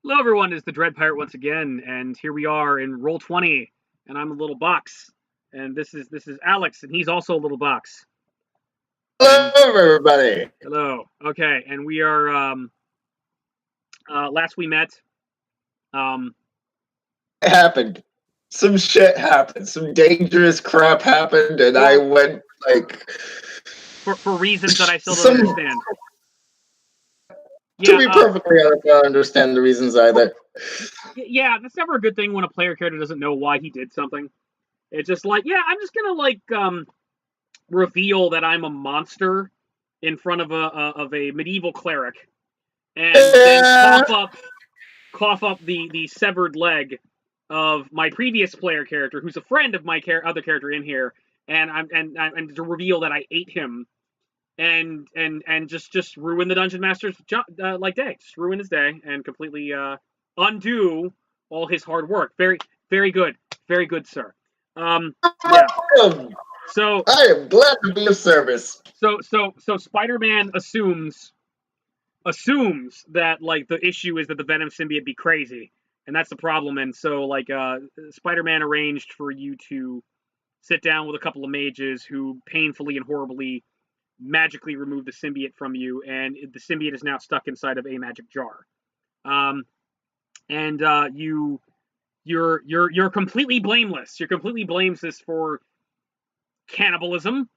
Hello, everyone. It's the Dread Pirate once again, and here we are in roll 20, and I'm a little box, and this is Alex, and he's also a little box. Hello, everybody. Hello. Okay, and we are last we met. It happened. Some shit happened. Some dangerous crap happened, and I went like for reasons that I still don't some. understand. To be perfectly honest, I don't understand the reasons either. Yeah, that's never a good thing when a player character doesn't know why he did something. It's just like, yeah, I'm just gonna reveal that I'm a monster in front of a medieval cleric, and then cough up the severed leg of my previous player character, who's a friend of my other character in here, and to reveal that I ate him, and just ruin the dungeon master's day, just ruin his day, and completely undo all his hard work. Very good, sir. Yeah. So I am glad to be of service. So Spider-Man assumes that like the issue is that the Venom symbiote be crazy, and that's the problem. And so Spider-Man arranged for you to sit down with a couple of mages who painfully and horribly magically remove the symbiote from you, and the symbiote is now stuck inside of a magic jar. And you're completely blameless. You're completely blameless for cannibalism,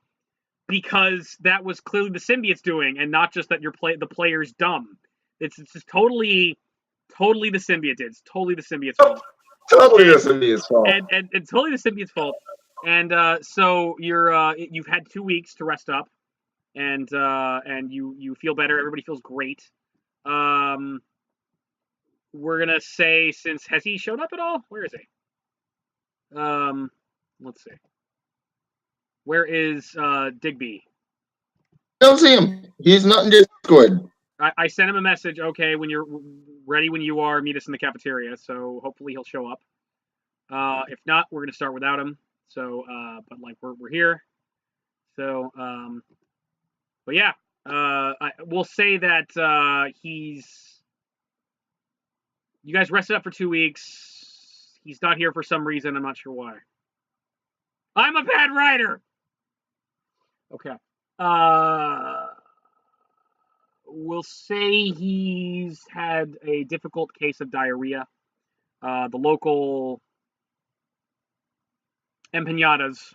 because that was clearly the symbiote's doing, and not just that the player's dumb. It's just totally the symbiote did. It's totally the symbiote's fault. Totally the symbiote's fault. And totally the symbiote's fault. And so you've had 2 weeks to rest up, and you feel better. Everybody feels great. We're gonna say, has he showed up at all? Where is he? Let's see. Where is Digby? Don't see him. He's not in Discord. I sent him a message. Okay, when you're ready, when you are, meet us in the cafeteria. So hopefully he'll show up. If not, we're gonna start without him. So, but like we're here. So, but yeah, I will say that he's. You guys rested up for 2 weeks. He's not here for some reason. I'm not sure why. I'm a bad writer. Okay. We'll say he's had a difficult case of diarrhea. The local empanadas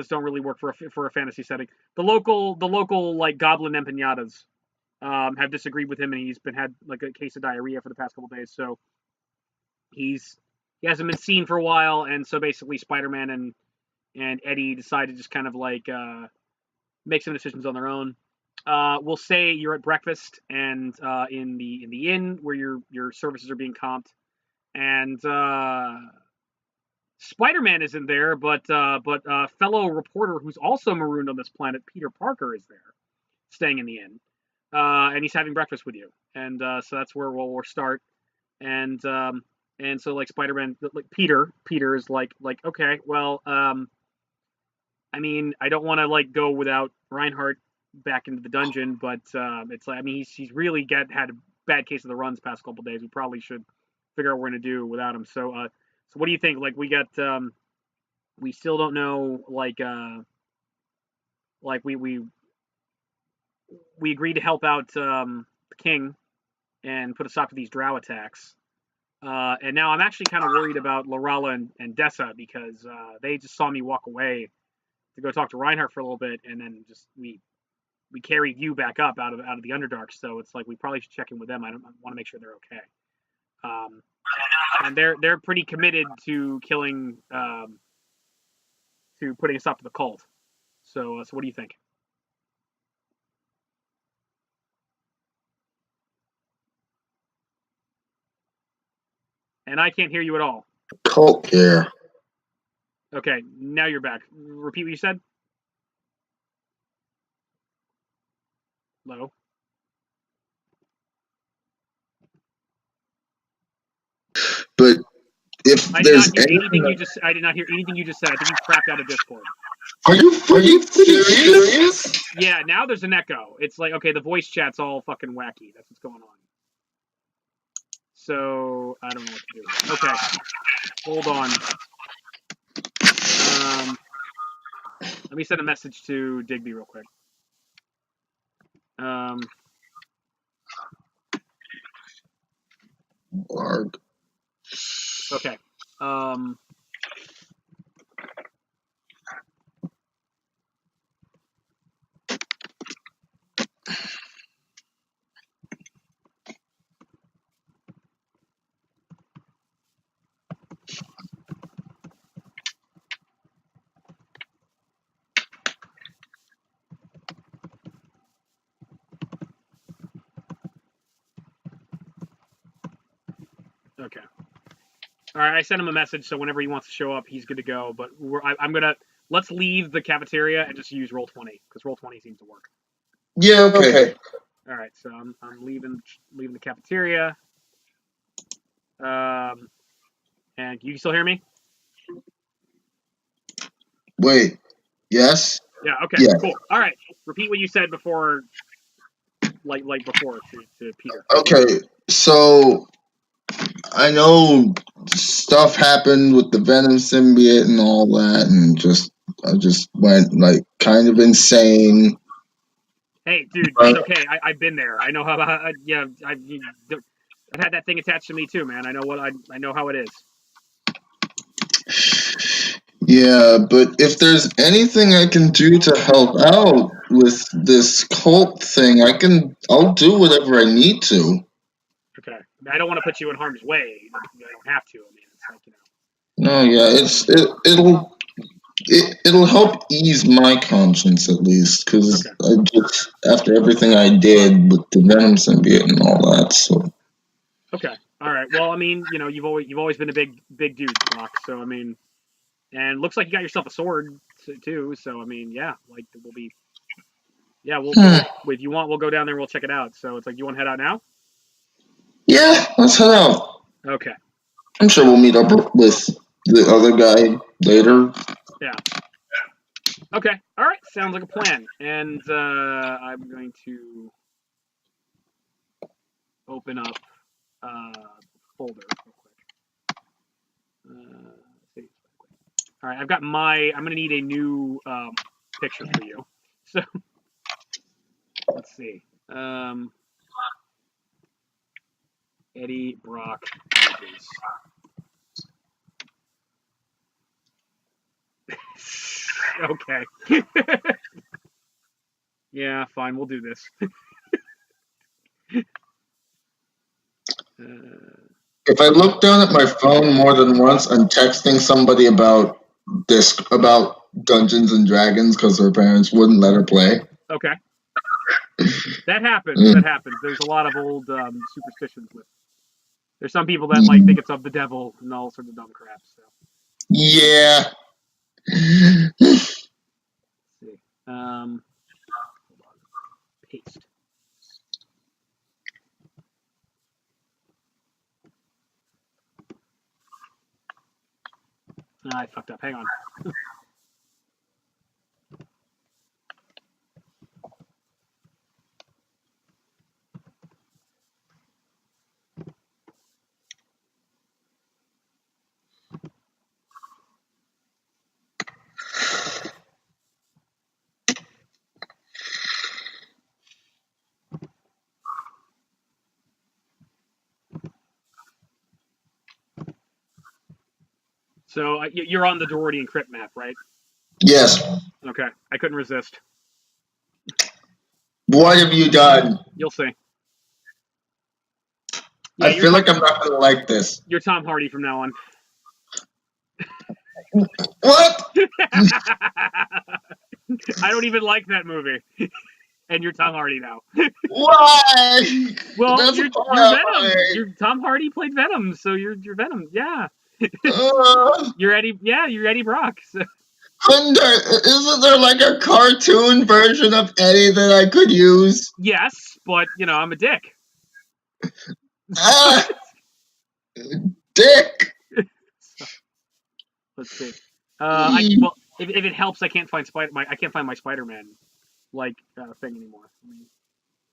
don't really work for a fantasy setting. The local like goblin empanadas have disagreed with him, and he's had like a case of diarrhea for the past couple days. So he hasn't been seen for a while, and so basically Spider-Man and Eddie decided to just kind of like make some decisions on their own. We'll say you're at breakfast and in the inn where your services are being comped, and Spider-Man isn't there, but fellow reporter who's also marooned on this planet, Peter Parker, is there, staying in the inn, and he's having breakfast with you, and so that's where we'll start, and so like Spider-Man, like Peter is like okay, well, I mean, I don't want to like go without Reinhardt back into the dungeon, but it's like, I mean, he's really had a bad case of the runs past couple days. We probably should figure out what we're gonna do without him. So what do you think? Like we got we still don't know, like we agreed to help out the king and put a stop to these Drow attacks. And now I'm actually kind of worried about Lorala and Dessa, because they just saw me walk away to go talk to Reinhardt for a little bit, and then just we carried you back up out of the underdark. So it's like we probably should check in with them. I want to make sure they're okay. And they're pretty committed to killing, to putting a stop to the cult. So what do you think? And I can't hear you at all. Cult, yeah. Okay, now you're back. Repeat what you said. Hello. But if I did not hear anything you just said. I think you crapped out of Discord. Are you serious? Yeah, now there's an echo. It's like, okay, the voice chat's all fucking wacky. That's what's going on. so I don't know what to do. Okay, hold on. Let me send a message to Digby real quick. Barg. Okay. Okay. All right, I sent him a message, so whenever he wants to show up, he's good to go. But I'm gonna let's leave the cafeteria and just use Roll20 because Roll20 seems to work. Yeah. Okay. All right, so I'm leaving the cafeteria. And you still hear me? Wait. Yes. Yeah. Okay. Yeah. Cool. All right. Repeat what you said before, like before to Peter. Okay. So I know stuff happened with the Venom symbiote and all that, and I just went like kind of insane. Hey, dude, it's okay. I've been there. I know how. Yeah, I've had that thing attached to me too, man. I know I know how it is. Yeah, but if there's anything I can do to help out with this cult thing, I'll do whatever I need to. Okay. I don't want to put you in harm's way. I don't have to. I mean, it's like, No, yeah, it'll help ease my conscience at least, because Okay. I just after everything I did with the Venom symbiote and all that, so. Okay. All right. Well, I mean, you've always been a big dude, Brock. So I mean, and looks like you got yourself a sword too. So I mean, yeah, like we'll be. Yeah, if you want, we'll go down there and we'll check it out. So it's like, you want to head out now? Yeah, let's head out. Okay. I'm sure we'll meet up with the other guy later. Yeah. Okay. All right. Sounds like a plan. And I'm going to open up folder real quick. All right. I'm going to need a new picture for you. So let's see. Eddie Brock images. Okay. Yeah, fine. We'll do this. If I look down at my phone more than once, I'm texting somebody about Dungeons and Dragons because her parents wouldn't let her play. Okay. That happens. That happens. There's a lot of old superstitions with. There's some people that like think it's of the devil and all sorts of dumb crap. So. Yeah. Let's see. Hold on. Paste. I fucked up. Hang on. So you're on the Dorothy and Crypt map, right? Yes. Okay. I couldn't resist. What have you done? You'll see. Yeah, I feel like I'm not gonna like this. You're Tom Hardy from now on. What? I don't even like that movie. And you're Tom Hardy now. Why? Well, you're Venom. Tom Hardy played Venom, so you're Venom. Yeah. You're Eddie. Yeah, you're Eddie Brock. So. Isn't there like a cartoon version of Eddie that I could use? Yes, but I'm a dick. Dick. So, let's see. Well, if it helps, I can't find my Spider-Man thing anymore.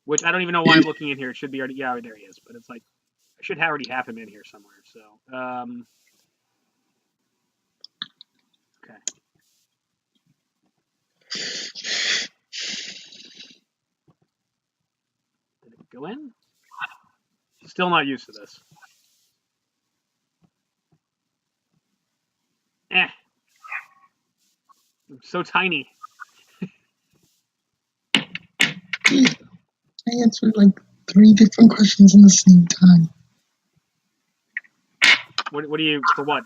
Which I don't even know why I'm looking in here. It should be already. Yeah, there he is. But it's like, I should already have him in here somewhere. So, okay. Did it go in? Still not used to this. I'm so tiny. I answered like 3 different questions in the same time. What do you, for what?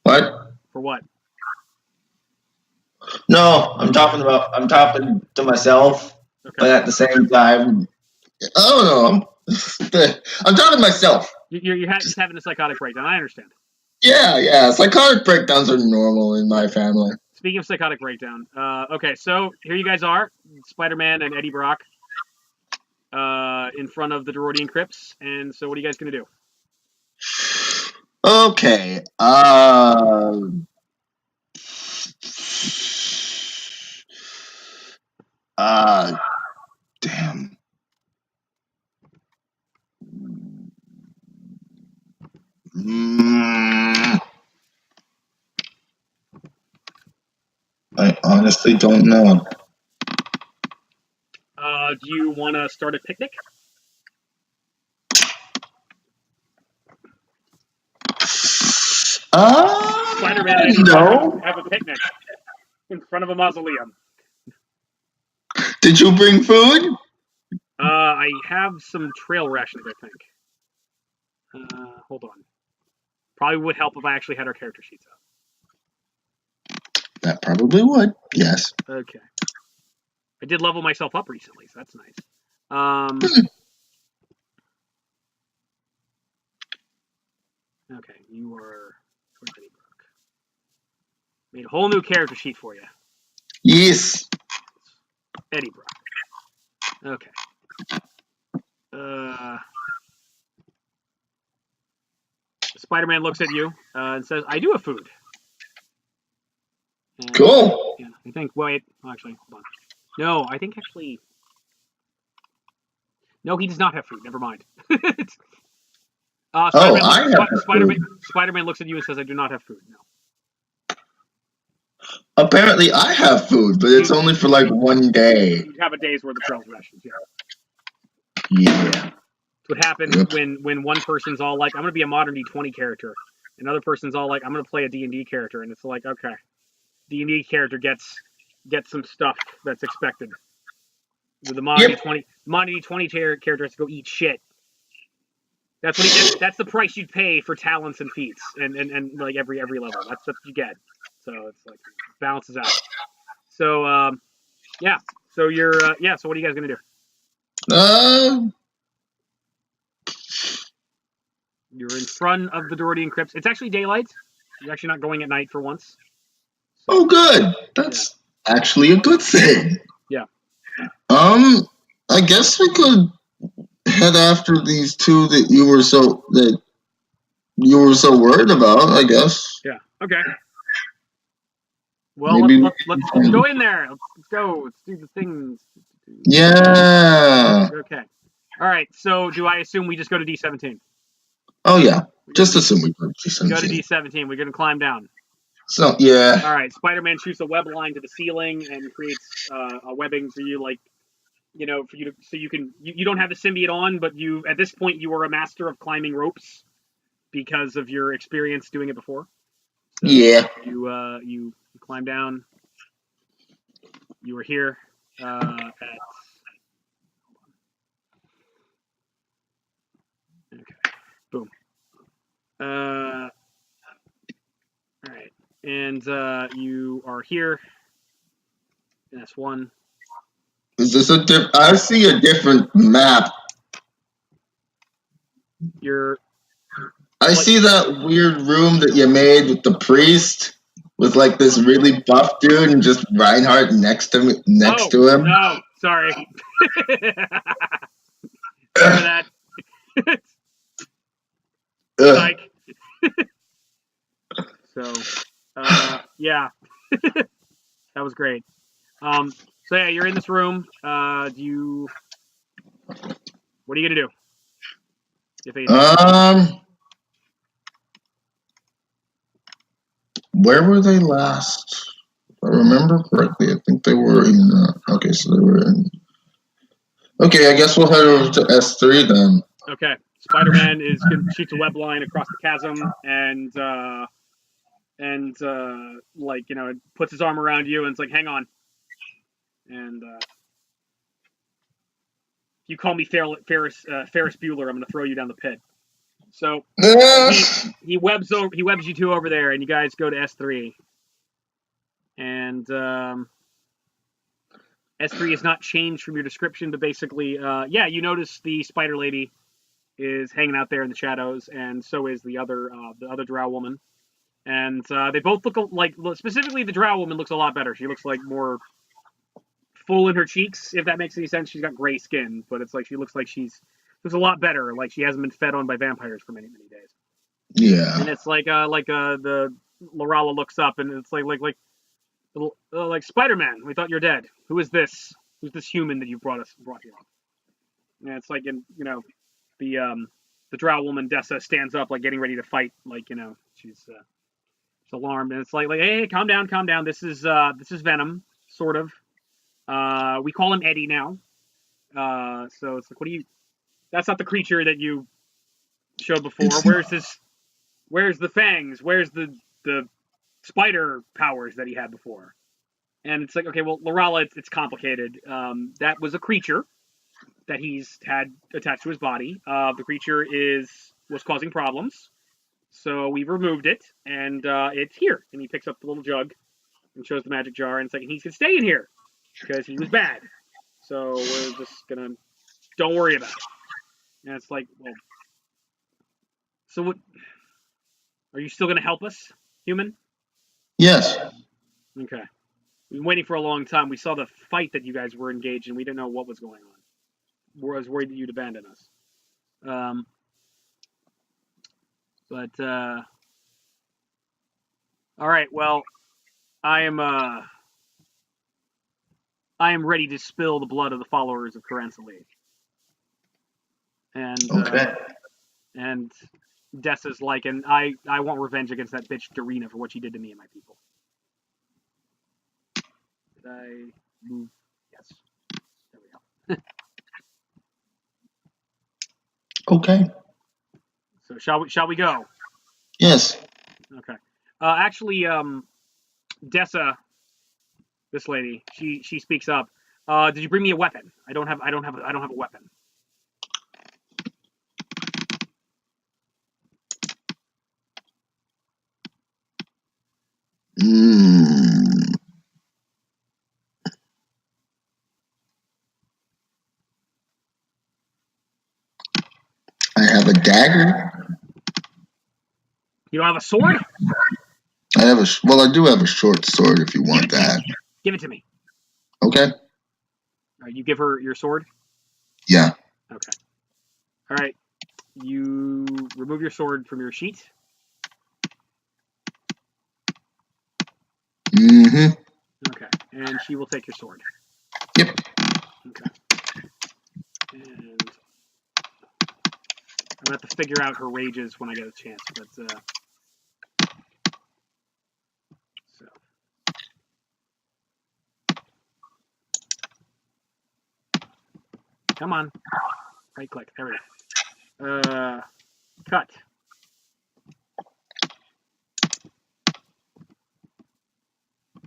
What? For what? No, I'm talking to myself, Okay. but at the same time, I don't know. I'm talking to myself. You're just having a psychotic breakdown. I understand. Yeah. Psychotic breakdowns are normal in my family. Speaking of psychotic breakdown, okay, so here you guys are, Spider-Man and Eddie Brock, in front of the Drordian crypts. And so, what are you guys gonna do? Okay. Damn. I honestly don't know. Do you want to start a picnic? Spider-Man and Eddie Brock have a picnic in front of a mausoleum. Did you bring food? I have some trail rations, I think. Hold on. Probably would help if I actually had our character sheets up. That probably would. Yes. Okay. I did level myself up recently, so that's nice. Okay, you are Eddie Brock. Made a whole new character sheet for you. Yes. Eddie Brock. Okay. Spider-Man looks at you and says, "I do have food." And, cool. Yeah, I think. Wait, actually, hold on. No, I think actually. No, he does not have food. Never mind. Spider-Man looks at you and says, "I do not have food." No. Apparently, I have food, but it's only for like one day. You have a day's worth of trail rations. Yeah. Yeah. That's what happens when one person's all like, "I'm going to be a modern D20 character," and another person's all like, "I'm going to play a D&D character," and it's like, okay, D&D character gets some stuff that's expected. With the modern D20 character has to go eat shit. That's what that's the price you'd pay for talents and feats, and like every level. That's what you get. So it's like balances out. So yeah. So you're So what are you guys gonna do? You're in front of the Drordian crypts. It's actually daylight. You're actually not going at night for once. So, oh, good. That's actually a good thing. Yeah. I guess we could head after these two that you were so worried about. I guess. Yeah. Okay. Well, let's go in there. Let's go. Let's do the things. Yeah. Okay. All right. So, do I assume we just go to D17? Oh yeah. Just assume we go to D17. Go to D17. We're gonna climb down. So yeah. All right. Spider-Man shoots a web line to the ceiling and creates a webbing for you, like, for you to, so you can you don't have the symbiote on, but you at this point you are a master of climbing ropes because of your experience doing it before. So yeah. You climb down. You are here at. Okay. Boom. All right. And you are here. And that's one. Is this I see a different map. I see that weird room that you made with the priest, with like this really buff dude and just Reinhardt next to him. No, sorry. Sorry for that. Psych. So, yeah. That was great. So yeah, you're in this room. What are you gonna do? If they where were they last? If I remember correctly, I think they were in. Okay, so they were in. Okay, I guess we'll head over to S3 then. Okay, Spider-Man shoots a web line across the chasm and like puts his arm around you and it's like, hang on. And if you call me Ferris Bueller, I'm gonna throw you down the pit. So he webs you two over there, and you guys go to S3. And S3 is not changed from your description, but basically, you notice the spider lady is hanging out there in the shadows, and so is the other Drow woman. And they both look like, specifically the Drow woman looks a lot better. She looks like more full in her cheeks, if that makes any sense. She's got gray skin, but it's like she looks like she's a lot better. Like she hasn't been fed on by vampires for many, many days. Yeah. And it's like the Lorala looks up, and it's like Spider-Man. We thought you're dead. Who is this? Who's this human that you brought here? And it's like, the Drow woman Dessa stands up, like getting ready to fight, like she's alarmed, and it's like hey, calm down. This is Venom, sort of. We call him Eddie now. So it's like, that's not the creature that you showed before. Where's the fangs? Where's the spider powers that he had before? And it's like, okay, well, Lorala, it's complicated. That was a creature that he's had attached to his body. The creature was causing problems, so we removed it, and it's here. And he picks up the little jug and shows the magic jar, and it's like, he can stay in here because he was bad. So we're just don't worry about it. And it's like, well, so what? Are you still gonna help us, human? Yes. Okay. We've been waiting for a long time. We saw the fight that you guys were engaged in. We didn't know what was going on. I was worried that you'd abandon us. All right. Well, I am ready to spill the blood of the followers of Caranthali. And okay. And Dessa's like, and I want revenge against that bitch Darina for what she did to me and my people. Did I move? Yes. There we go. Okay. So shall we go? Yes. Okay. Actually, Dessa, this lady, she speaks up. Did you bring me a weapon? I don't have a weapon. I have a dagger. You don't have a sword? I do have a short sword if you want that. Give it to me. Okay. You give her your sword? Yeah. Okay. All right. You remove your sword from your sheath. Mm-hmm. Okay. And she will take your sword. Yep. Okay. And I'm going to have to figure out her rages when I get a chance, but so. Come on. Right click. There we go. Cut.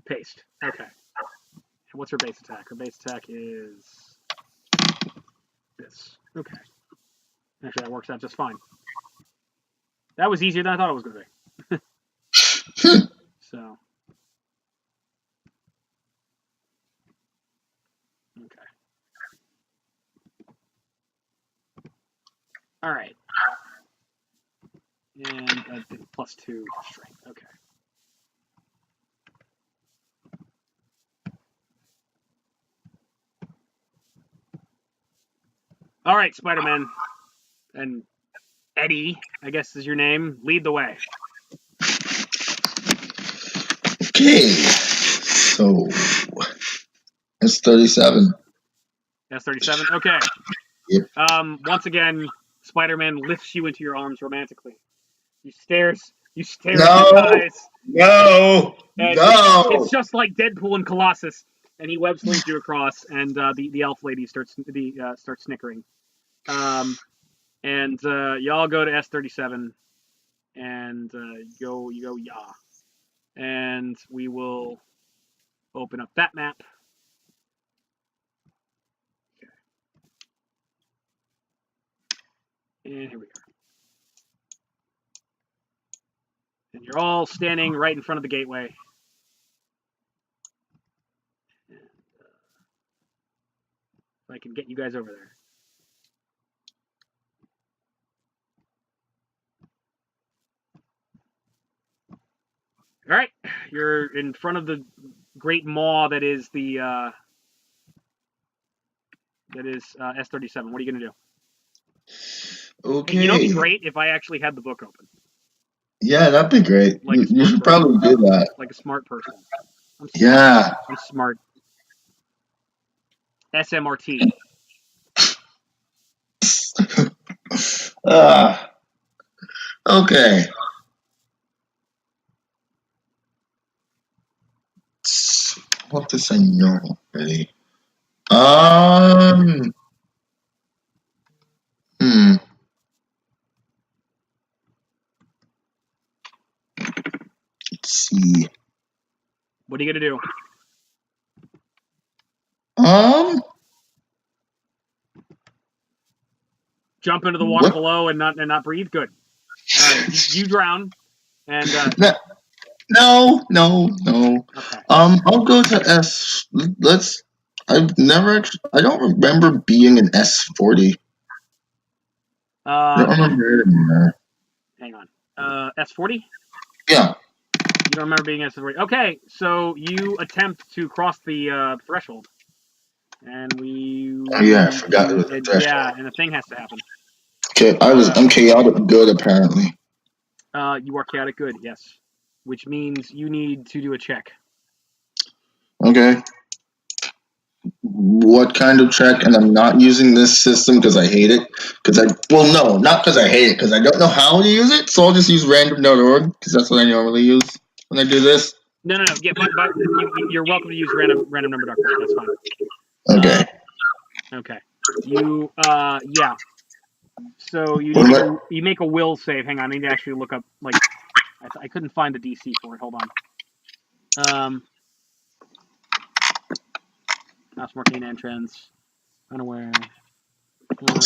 Paste. Okay. And what's her base attack? Her base attack is this. Okay. Actually, that works out just fine. That was easier than I thought it was going to be. So. Okay. All right. And +2 strength. Okay. All right, Spider-Man. And Eddie, I guess is your name. Lead the way. Okay. So, S37. S37. Okay. Yep. Once again, Spider-Man lifts you into your arms romantically. You stare at his No, eyes, no, and it's no. just like Deadpool and Colossus. And he web slings you across, and the elf lady starts snickering. And y'all go to S37, and you go yeah, and we will open up that map. Okay. And here we are. And you're all standing right in front of the gateway. And, if I can get you guys over there. All right, you're in front of the great maw that is the S37. What are you gonna do? Hey, you know, it'd be Okay. great if I actually had the book open, Yeah, that'd be great. like a You smart should person. probably do that. Like a smart person. I'm smart. Yeah. I'm smart. SMRT. Okay. What does I know already? Um. Hmm. Let's see. What are you gonna do? Um. Jump into the water What? below and not breathe? Good. All right, you drown, and No. No. No. okay. I'll go to S. Let's. I've never. I don't remember being an S40. I don't remember it anymore. Hang on. S40. Yeah. You don't remember being S40. Okay, so you attempt to cross the threshold, and Oh yeah, I forgot it was a yeah, threshold. and a thing has to happen. Okay, I'm chaotic good apparently. You are chaotic good, yes, which means you need to do a check. Okay. What kind of check? And I'm not using this system because I hate it. Well, no, not because I hate it, because I don't know how to use it. So I'll just use random.org because that's what I normally use when I do this. No. Yeah, but you're welcome to use random number.org. That's fine. Okay. Okay. You yeah. So you What need am I? you make a will save. Hang on, I need to actually look up like I couldn't find the DC for it. Hold on. Mouse marking entrance. Unaware.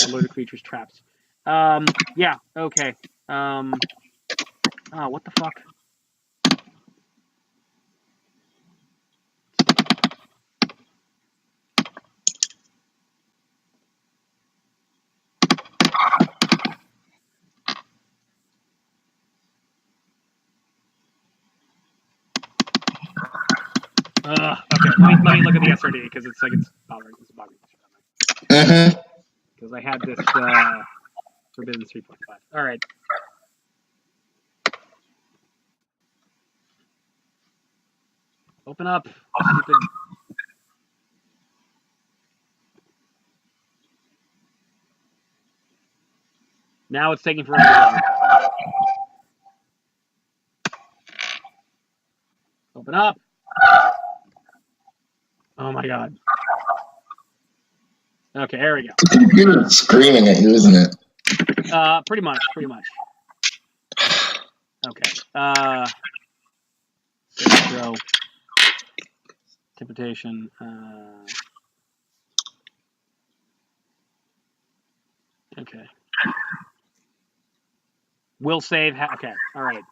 Alerted creatures traps. Yeah. Okay. Oh, what the fuck? Okay. Let me look at the SRD because it's bothering me. Mm-hmm. Because I had this Forbidden 3.5. All right. Open up, stupid. Now it's taking forever to load. Open up. Oh my god. Okay, there we go. The computer's screaming at you, isn't it? Pretty much. Okay. Throw. Temptation. Okay. Will save. Okay. All right.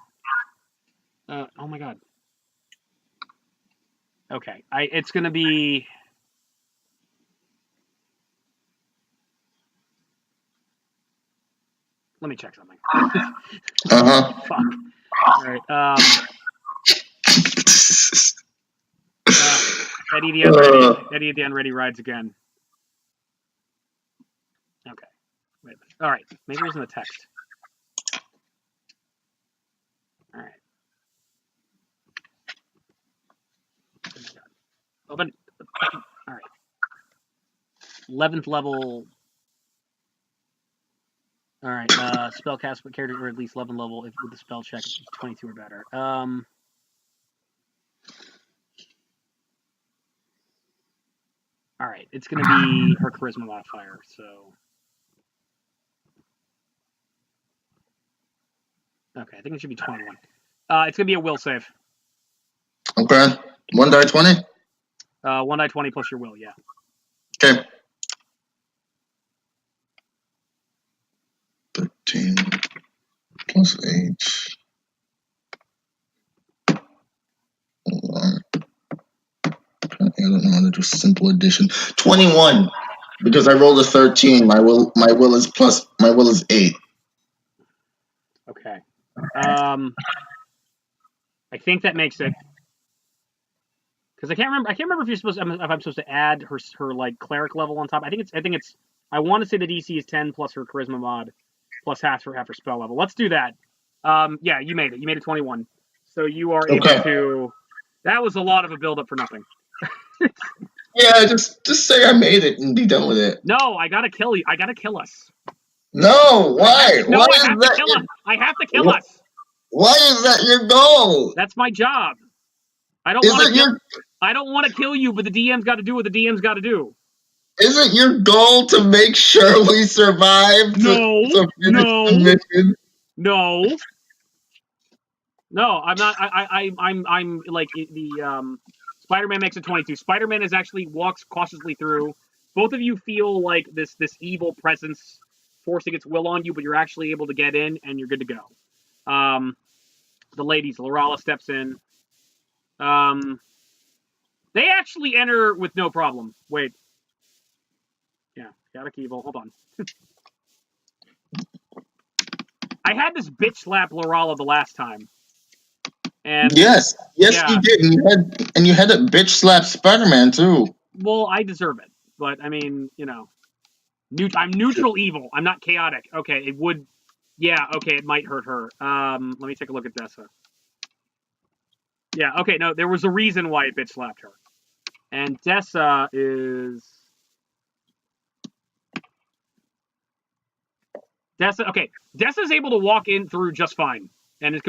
Oh my god. Okay. It's gonna be. Let me check something. Fuck. All right. Eddie the Unready. Eddie the Unready rides again. Okay. Wait a minute. All right. Maybe it was in the text. All right. Oh my god. Open. All right. 11th level. All right. Spell cast with character or at least 11 level if with the spell check 22 or better. All right. It's going to be her charisma modifier. So. Okay, I think it should be 21. It's going to be a will save. Okay. 1 die 20? 1 die 20 plus your will, yeah. Okay. 13 plus 8. Hold on. I don't know how to do simple addition. 21. Because I rolled a 13. My will is 8. Okay. I think that makes it. Because I can't remember if you're supposed if I'm supposed to add her like cleric level on top. I think it's I want to say the DC is 10 plus her charisma mod plus half her spell level. Let's do that. Yeah, you made it. You made it 21. So you are able to. That was a lot of a build up for nothing. Yeah, just say I made it and be done with it. No, I gotta kill you. I gotta kill us. No, why? No, I have to kill us. I have to kill us. Why is that your goal? That's my job. I don't want to kill. I don't want to kill you, but the DM's got to do what the DM's got to do. Isn't your goal to make sure we survive? No, to finish the mission? No, I'm not. I'm like the Spider-Man makes a 22. Spider-Man is actually walks cautiously through. Both of you feel like this evil presence forcing its will on you, but you're actually able to get in and you're good to go. The ladies, Lorala steps in. They actually enter with no problem. Wait. Yeah, chaotic evil. Hold on. I had this bitch slap Lorala the last time. And yes, you did. And you had a bitch slap Spider-Man too. Well, I deserve it, but I mean, you know, I'm neutral evil. I'm not chaotic. Okay, it would. Yeah, okay, it might hurt her. Let me take a look at Dessa. Yeah, okay, no, there was a reason why it bitch slapped her. And Dessa is. Okay, Dessa's able to walk in through just fine and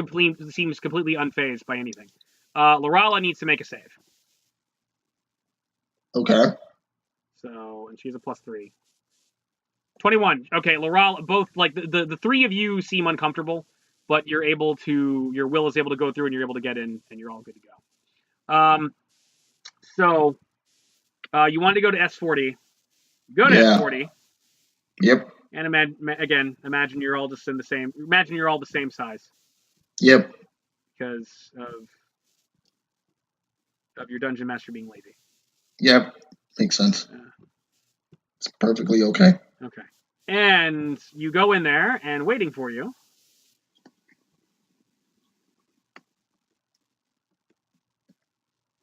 seems completely unfazed by anything. Lorala needs to make a save. Okay. So, and she's a +3. 21. Okay, Lorala, both, like, the three of you seem uncomfortable, but your will is able to go through and you're able to get in and you're all good to go. So, you wanted to go to S40. Go to S40. Yep. And imagine you're all just in the same. Imagine you're all the same size. Yep. Because of your dungeon master being lazy. Yep. Makes sense. It's perfectly okay. Okay. And you go in there, and waiting for you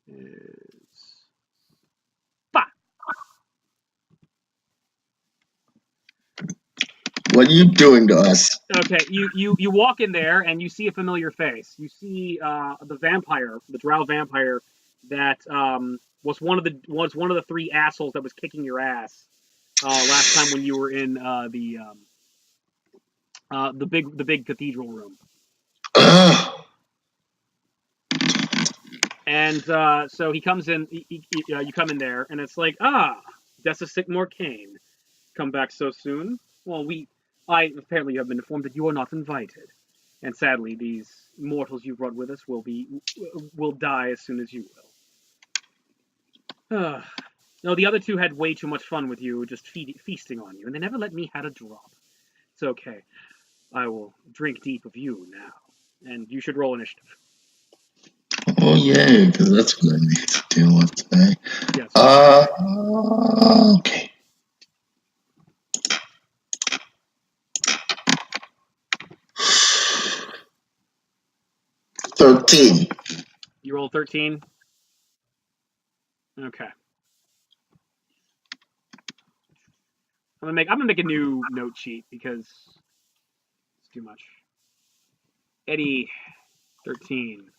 is What are you doing to us? Okay, you walk in there and you see a familiar face. You see the vampire, the Drow vampire that was one of the three assholes that was kicking your ass last time when you were in the big cathedral room. And so he comes in. You come in there, and it's like, Dessa Sycamore Kane, come back so soon. Well, I apparently have been informed that you are not invited, and sadly, these mortals you brought with us will die as soon as you will. No, the other two had way too much fun with you, just feasting on you, and they never let me have a drop. It's okay. I will drink deep of you now, and you should roll initiative. Oh yeah, because that's what I need to deal with today. Yes. Okay. $13. You roll 13. Okay. I'm gonna make a new note sheet because it's too much. Eddie, 13.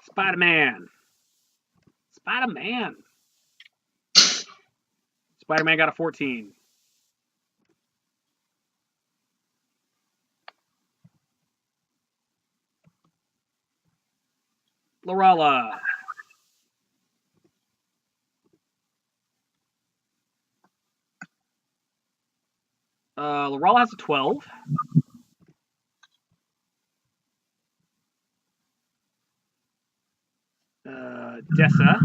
Spider-Man. Spider-Man got a 14. Lorala. Lorala has a 12. Dessa.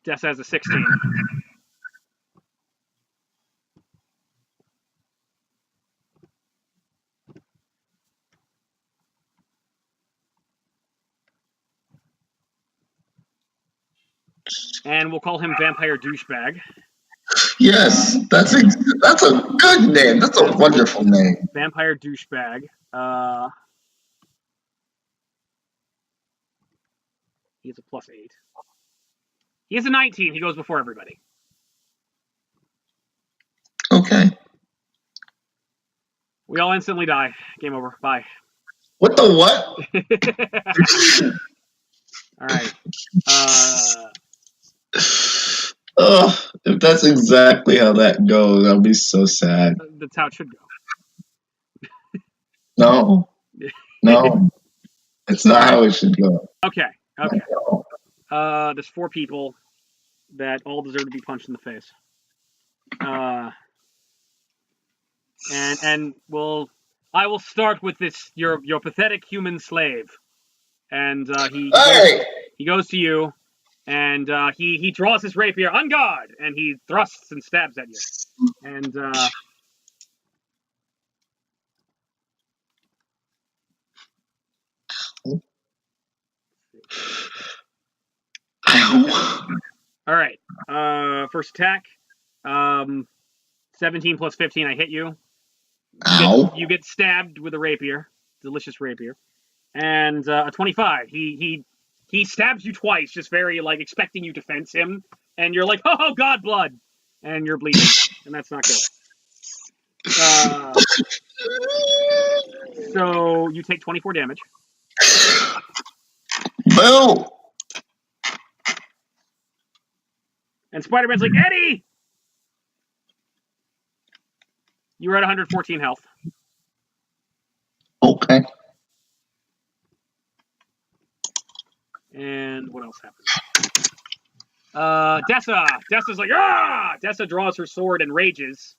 Dessa has a 16. And we'll call him Vampire Douchebag. Yes, that's a good name. That's a wonderful name. Vampire Douchebag. He has a +8. He has a 19. He goes before everybody. Okay. We all instantly die. Game over. Bye. What the what? All right. Oh, if that's exactly how that goes, I'll be so sad. That's how it should go. No. No. It's not how it should go. Okay. Okay. No. There's 4 people that all deserve to be punched in the face. And I will start with this your pathetic human slave. And he goes to you, and he draws his rapier on guard, and he thrusts and stabs at you. And all right. First attack. 17 plus 15. I hit you. You get stabbed with a rapier, delicious rapier, and a 25. He stabs you twice, just very like expecting you to fence him, and you're like, oh god, blood, and you're bleeding, and that's not good. So you take 24 damage. Boo! And Spider-Man's like, Eddie! You were at 114 health. Okay. And what else happened? Dessa's like, ah! Dessa draws her sword and rages.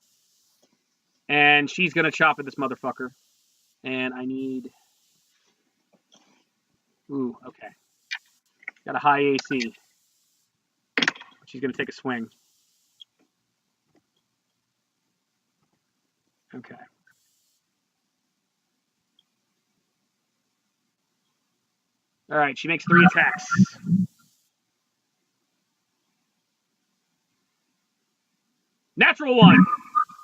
And she's going to chop at this motherfucker. And I need... Ooh, okay. Got a high AC. She's going to take a swing. Okay. All right, she makes 3 attacks. Natural 1.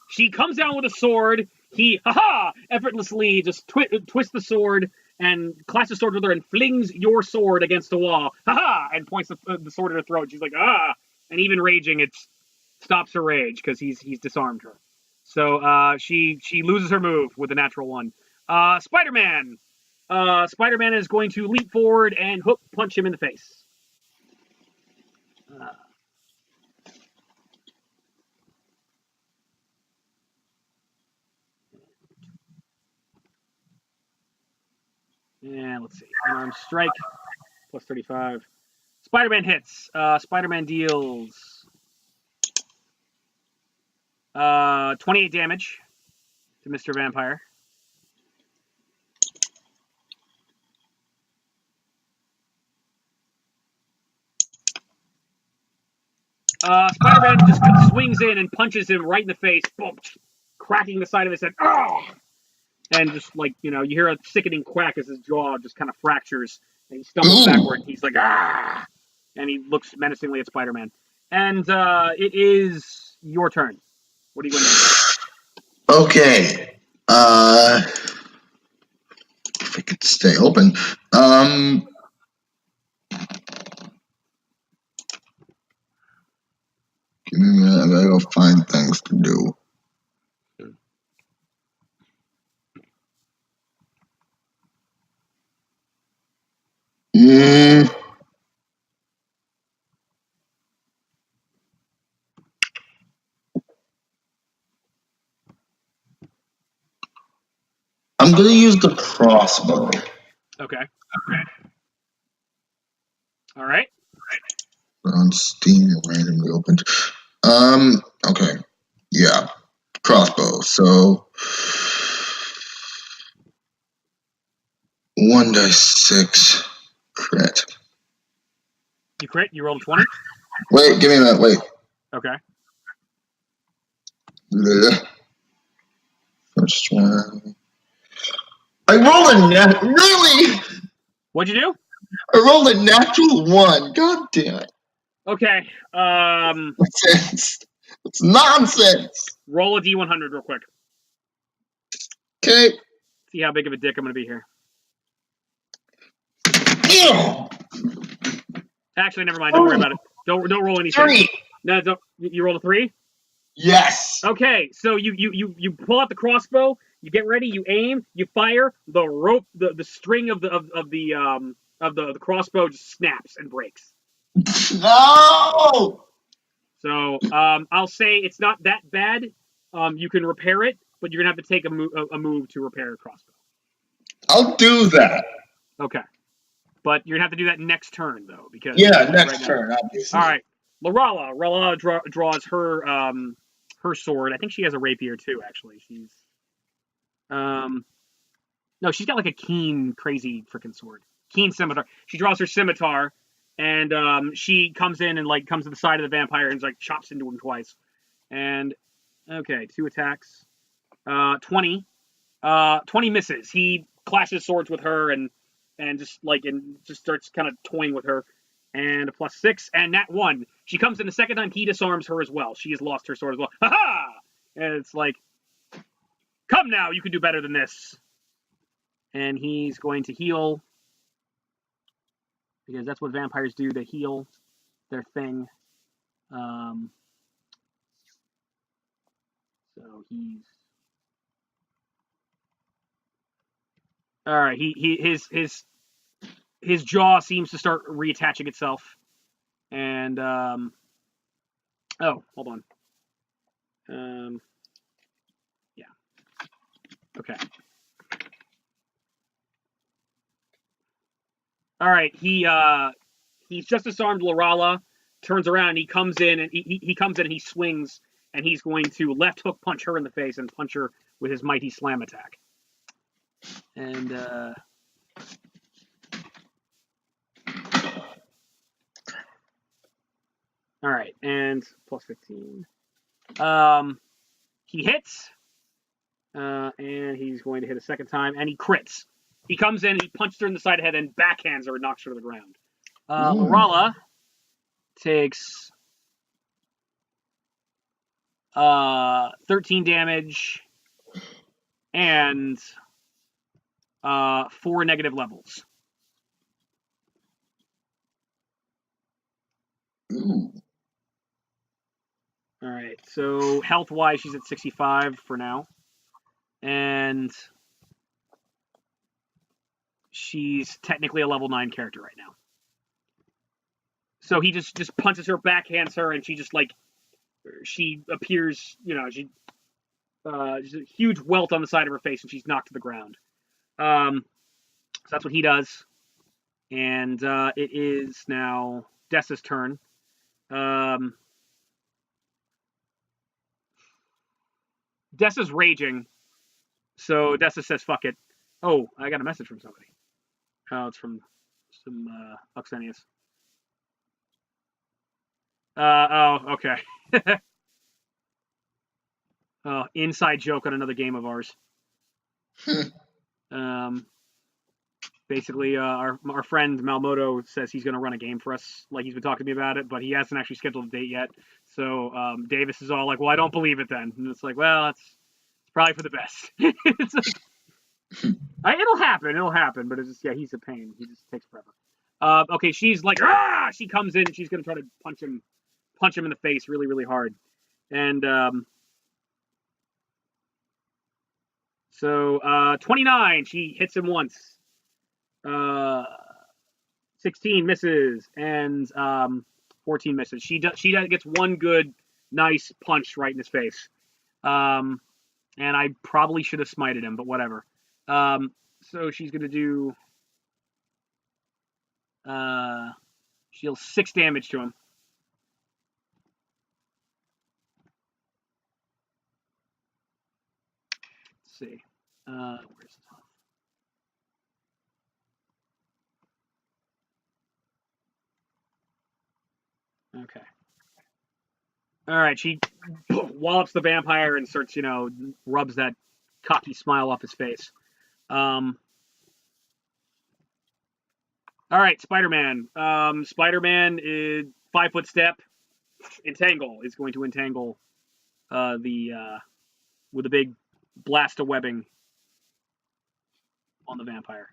She comes down with a sword. He, effortlessly just twists the sword and clashes sword with her and flings your sword against the wall. And points the sword at her throat. She's like, ah. And even raging, it stops her rage because he's disarmed her. So she loses her move with a natural 1. Spider-Man. Spider-Man is going to leap forward and hook punch him in the face. And let's see. Unarmed strike. Plus 35. Spider-Man hits. Spider-Man deals 28 damage to Mr. Vampire. Spider-Man just swings in and punches him right in the face, boom, cracking the side of his head. Oh! And just like, you hear a sickening quack as his jaw just kind of fractures, and he stumbles backward. He's like, ah! And he looks menacingly at Spider-Man. And it is your turn. What are you going to do? Okay. If I could stay open. Give me a minute. I gotta go find things to do. I'm gonna use the crossbow. Okay. All right. On Steam, randomly opened. Okay. Yeah. Crossbow. So 1d6 crit. You crit. You rolled a 20. Wait, give me that. Wait. Okay. Blech. First one. I rolled a really. What'd you do? I rolled a natural 1. God damn it. Okay. Nonsense. It's nonsense. Roll a d100 real quick. Okay. See how big of a dick I'm gonna be here. Ew. Actually, never mind. Don't worry about it. Don't roll anything. 3. No, don't. You rolled a 3. Yes. Okay, so you pull out the crossbow. You get ready. You aim. You fire. The rope, the string of the crossbow just snaps and breaks. No. So I'll say it's not that bad. You can repair it, but you're gonna have to take a move to repair a crossbow. I'll do that. Okay, but you're gonna have to do that next turn though, because next turn, obviously. All right, Lorala draws her sword. I think she has a rapier too. Actually, she's no, she's got like a keen, crazy freaking sword. Keen scimitar. She draws her scimitar, and she comes in and like comes to the side of the vampire and like chops into him twice. And okay, 2 attacks. 20. 20 misses. He clashes swords with her and just starts kind of toying with her. And a +6 and nat 1. She comes in the second time. He disarms her as well. She has lost her sword as well. Ha ha! And it's like, come now, you can do better than this. And he's going to heal, because that's what vampires do. They heal their thing. So he's all right. His jaw seems to start reattaching itself, and oh, hold on. Yeah. Okay. All right. He's just disarmed Lorala, turns around, and he comes in and he comes in and he swings, and he's going to left hook punch her in the face and punch her with his mighty slam attack. And all right, and +15. He hits, and he's going to hit a second time, and he crits. He comes in, and he punches her in the side of the head, and backhands her and knocks her to the ground. Lorala takes 13 damage and 4 negative levels. Ooh. All right, so health-wise, she's at 65 for now. And she's technically a level 9 character right now. So he just punches her, backhands her, and she just she appears, she's a huge welt on the side of her face, and she's knocked to the ground. So that's what he does. And it is now Dessa's turn. Dessa's raging. So Dessa says, fuck it. Oh, I got a message from somebody. Oh, it's from some Oxenius. Oh, okay. Inside joke on another game of ours. Basically, our friend Malmoto says he's going to run a game for us. Like, he's been talking to me about it, but he hasn't actually scheduled a date yet. So Davis is all like, well, I don't believe it then. And it's like, well, it's probably for the best. It's like, it'll happen. But it's just, yeah, he's a pain. He just takes forever. Okay, she's like, ah! She comes in and she's going to try to punch him in the face really, really hard. And so 29, she hits him once. 16 misses, and 14 misses. She gets one good, nice punch right in his face. And I probably should have smited him, but whatever. So she's gonna do she deals 6 damage to him. Let's see. Where's his health? Okay. All right, she wallops the vampire and starts, rubs that cocky smile off his face. All right, Spider-Man. Spider-Man is 5-foot step. Entangle is going to entangle with a big blast of webbing on the vampire.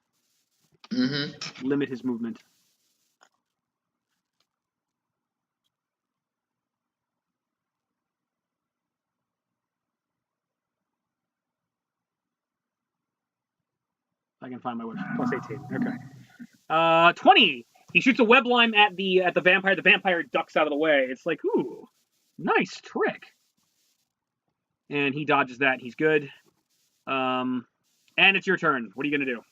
Mm-hmm. Limit his movement. I can find my web. Plus 18. Okay. 20. He shoots a web line at the vampire. The vampire ducks out of the way. It's like, ooh, nice trick. And he dodges that. He's good. And it's your turn. What are you gonna do?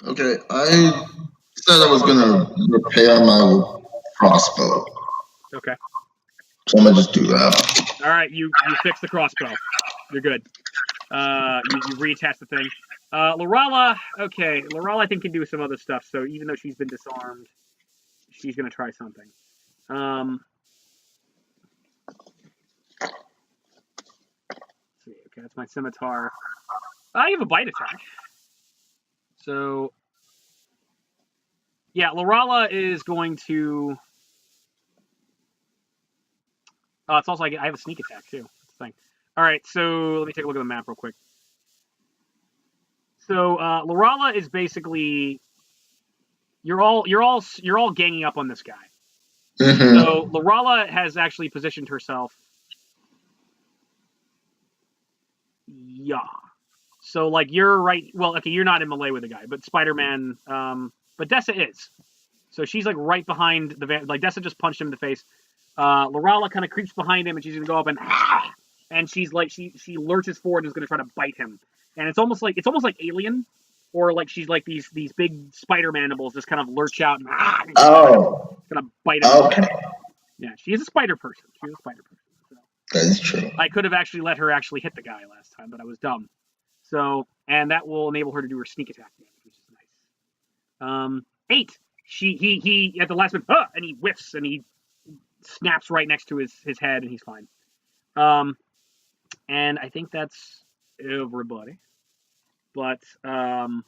Okay, I said I was gonna repair my crossbow. Okay. So I'm gonna just do that. All right. You fix the crossbow. You're good. You reattach the thing. Lorala, okay. Lorala, I think, can do some other stuff. So even though she's been disarmed, she's gonna try something. Let's see. Okay, that's my scimitar. I have a bite attack. So yeah, Lorala is going to. Oh, it's also I have a sneak attack too. That's the thing. All right, so let me take a look at the map real quick. So Lorala is basically you're all ganging up on this guy. Mm-hmm. So Lorala has actually positioned herself. Yeah. So like you're right. Well, okay, you're not in melee with the guy, but Spider-Man. But Dessa is. So she's like right behind the like Dessa just punched him in the face. Lorala kind of creeps behind him, and she's gonna go up and she's like she lurches forward and is gonna try to bite him. And it's almost like Alien, or like she's like these big spider mandibles just kind of lurch out and gonna bite him. Okay. Yeah, she is a spider person. She's a spider person. So. That is true. I could have actually let her actually hit the guy last time, but I was dumb. So, and that will enable her to do her sneak attack damage, which is nice. 8. He at the last minute, and he whiffs and he snaps right next to his head, and he's fine. And I think that's everybody. But one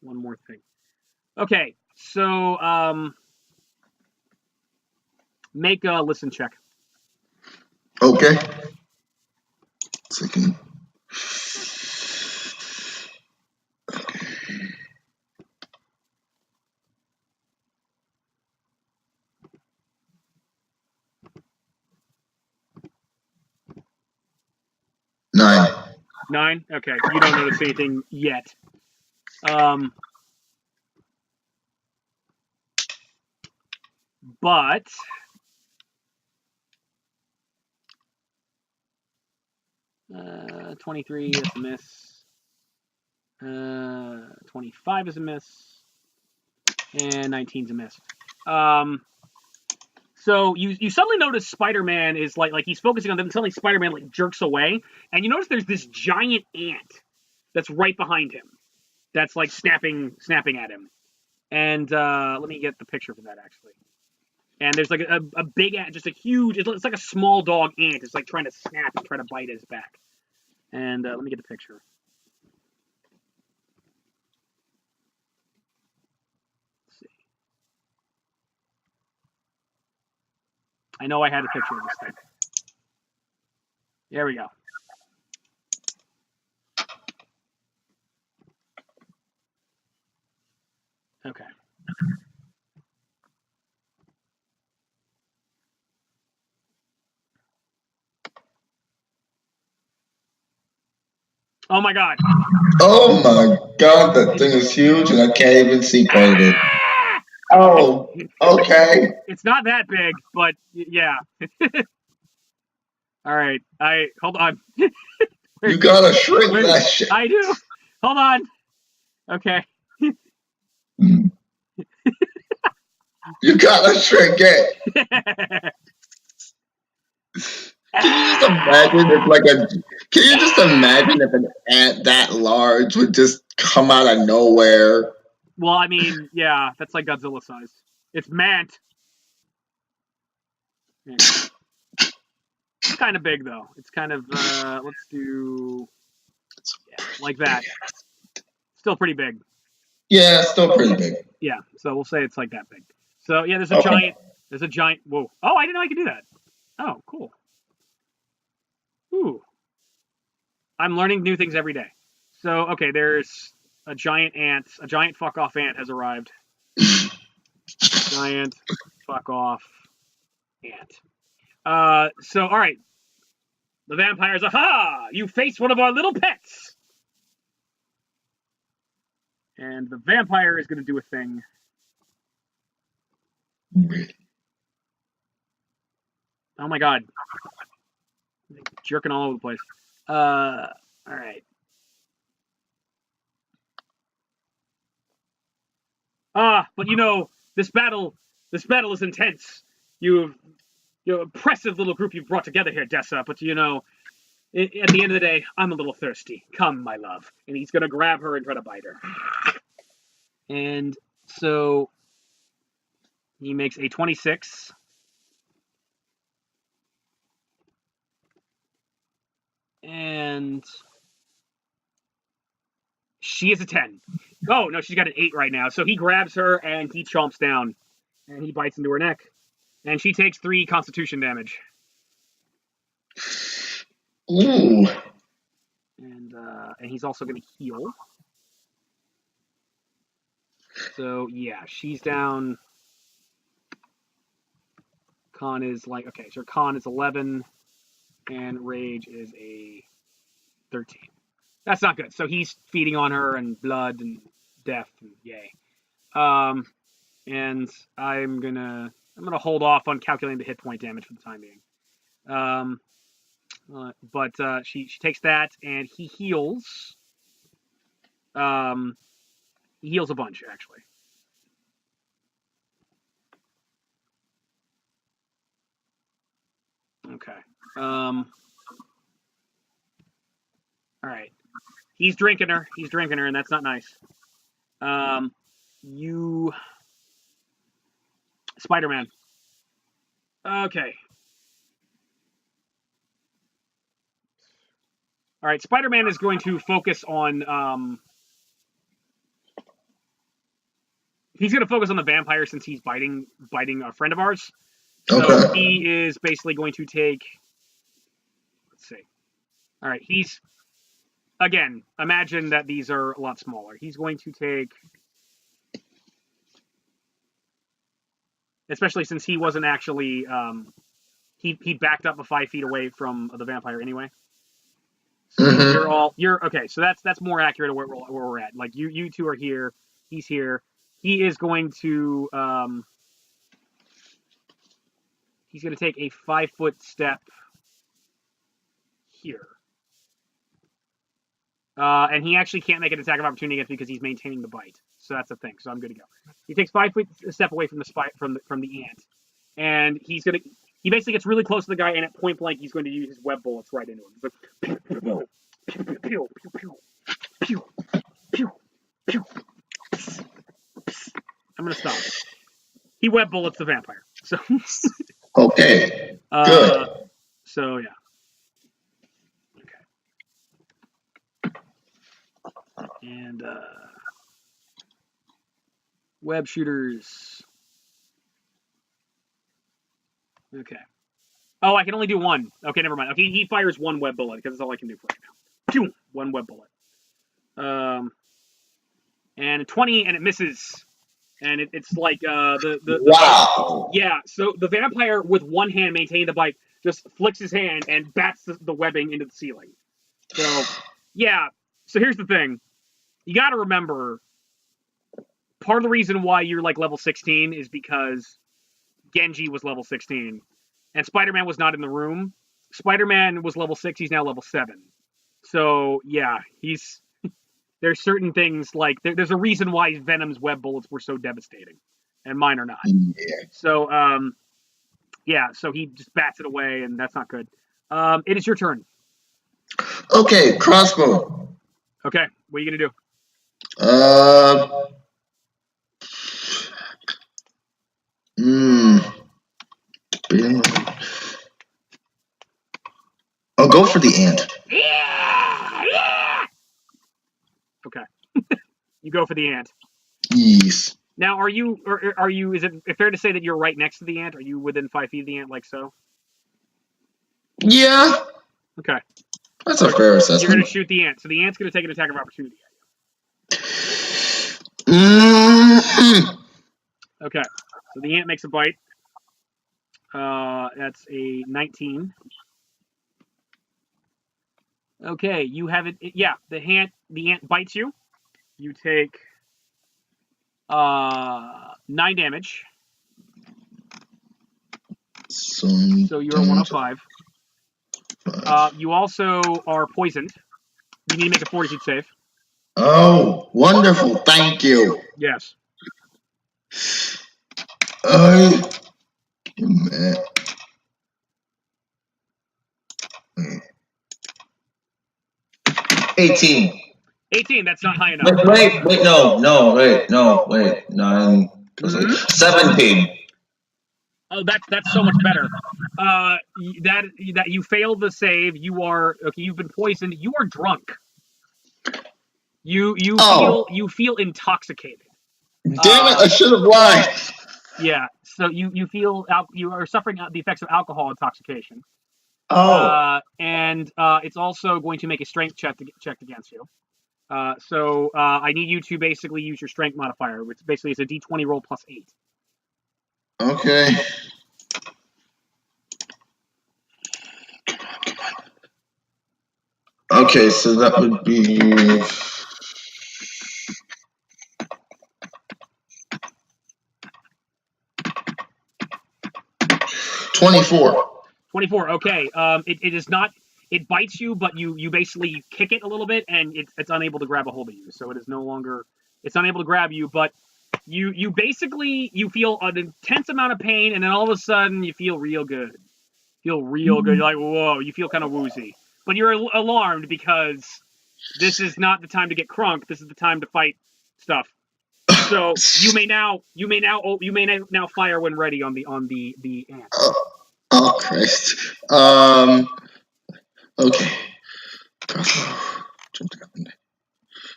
more thing. Okay, so make a listen check. Okay. Second. Nine. 9? Okay, you don't notice anything yet. But 23 is a miss. 25 is a miss. And 19's a miss. So you suddenly notice Spider-Man is like he's focusing on them, and suddenly Spider-Man like jerks away, and you notice there's this giant ant that's right behind him, that's like snapping at him. And let me get the picture for that actually. And there's like a big ant, just a huge. It's like a small dog ant. It's like trying to snap and try to bite his back. And let me get the picture. I know I had a picture of this thing. There we go. Okay. Oh my god. Oh my god, that thing is huge and I can't even see part of it. Oh, okay. It's not that big, but yeah. All right. Hold on. You gotta shrink that shit. I do. Hold on. Okay. You gotta shrink it. Can you just imagine if an ant that large would just come out of nowhere? Well, I mean, yeah, that's like Godzilla size. It's Mant. Yeah. It's kind of big though. It's kind of let's do like that. Still pretty big. Yeah, still pretty big. Yeah, so we'll say it's like that big. So yeah, there's a giant. There's a giant. Whoa! Oh, I didn't know I could do that. Oh, cool. Ooh. I'm learning new things every day. So okay, there's a giant ant. A giant fuck off ant has arrived. Giant fuck off ant. So all right. The vampires, aha! You face one of our little pets! And the vampire is going to do a thing. Oh my god. Jerking all over the place. Alright. But you know, this battle is intense. You're impressive little group you've brought together here, Dessa, but you know, at the end of the day, I'm a little thirsty. Come, my love. And he's going to grab her and try to bite her. And so he makes a 26. And she is a 10. Oh, no, she's got an 8 right now. So he grabs her and he chomps down. And he bites into her neck. And she takes 3 constitution damage. Ooh. And he's also going to heal. So, yeah, she's down. Con is like, okay, so con is 11. And rage is a 13. That's not good. So he's feeding on her and blood and death and yay. And I'm gonna hold off on calculating the hit point damage for the time being. But she takes that and he heals. He heals a bunch actually. Okay. All right. He's drinking her, and that's not nice. You... Spider-Man. Okay. All right, Spider-Man is going to focus on... he's going to focus on the vampire since he's biting a friend of ours. So he is basically going to take... Let's see. All right, he's... Again, imagine that these are a lot smaller. He's going to take... Especially since he wasn't actually... he backed up 5 feet away from the vampire anyway. So you're okay. So that's more accurate of where we're at. Like you two are here. He's here. He is going to he's going to take a 5-foot step here. And he actually can't make an attack of opportunity against me because he's maintaining the bite. So that's the thing. So I'm good to go. He takes 5-foot step away from the ant, and he basically gets really close to the guy, and at point blank, he's going to use his web bullets right into him. He's like, pew, pew, pew, pew, pew, pew, pew, pew. I'm going to stop. He web bullets the vampire. So okay, good. So yeah. Okay. And web shooters. Okay. Oh, I can only do one. Okay, never mind. Okay, he fires 1 web bullet because that's all I can do for right now. Pew! 1 web bullet. And 20, and it misses. And it's like wow. Yeah. So the vampire with one hand maintaining the bite just flicks his hand and bats the webbing into the ceiling. So yeah. So here's the thing. You got to remember, part of the reason why you're like level 16 is because Genji was level 16. And Spider-Man was not in the room. Spider-Man was level 6. He's now level 7. So yeah, there's certain things like there's a reason why Venom's web bullets were so devastating, and mine are not. Yeah. So yeah, so he just bats it away, and that's not good. It is your turn. Okay, crossbow. Okay, what are you gonna do? I'll go for the ant. Yeah! Okay. You go for the ant. Yes. Now, are you? Is it fair to say that you're right next to the ant? Are you within 5 feet of the ant, like so? Yeah. Okay. That's a fair assessment. You're gonna shoot the ant, so the ant's gonna take an attack of opportunity. Okay. So the ant makes a bite. That's a 19. Okay, you have it. Yeah, the ant bites you. You take 9 damage. So you're 1 of 5. You also are poisoned. You need to make a fortitude save. Oh, wonderful! Thank you. Yes. 18. 18. That's not high enough. Wait, 9 plus 8. 17. Oh, that's so much better. That you failed the save. You are okay. You've been poisoned. You are drunk. You feel intoxicated. Damn it! I should have lied. Yeah. So you feel you are suffering the effects of alcohol intoxication. Oh. And it's also going to make a strength check against you. So I need you to basically use your strength modifier, which basically is a d20 roll plus 8. Okay. Okay, so that would be 24. 24. Okay. It is not. It bites you, but you basically kick it a little bit, and it's unable to grab a hold of you. So it is no longer. It's unable to grab you, but you basically you feel an intense amount of pain, and then all of a sudden you feel real good. You're like, whoa. You feel kind of woozy, but you're alarmed because this is not the time to get crunk. This is the time to fight stuff. So you may now fire when ready on the ant. Oh Christ. Okay.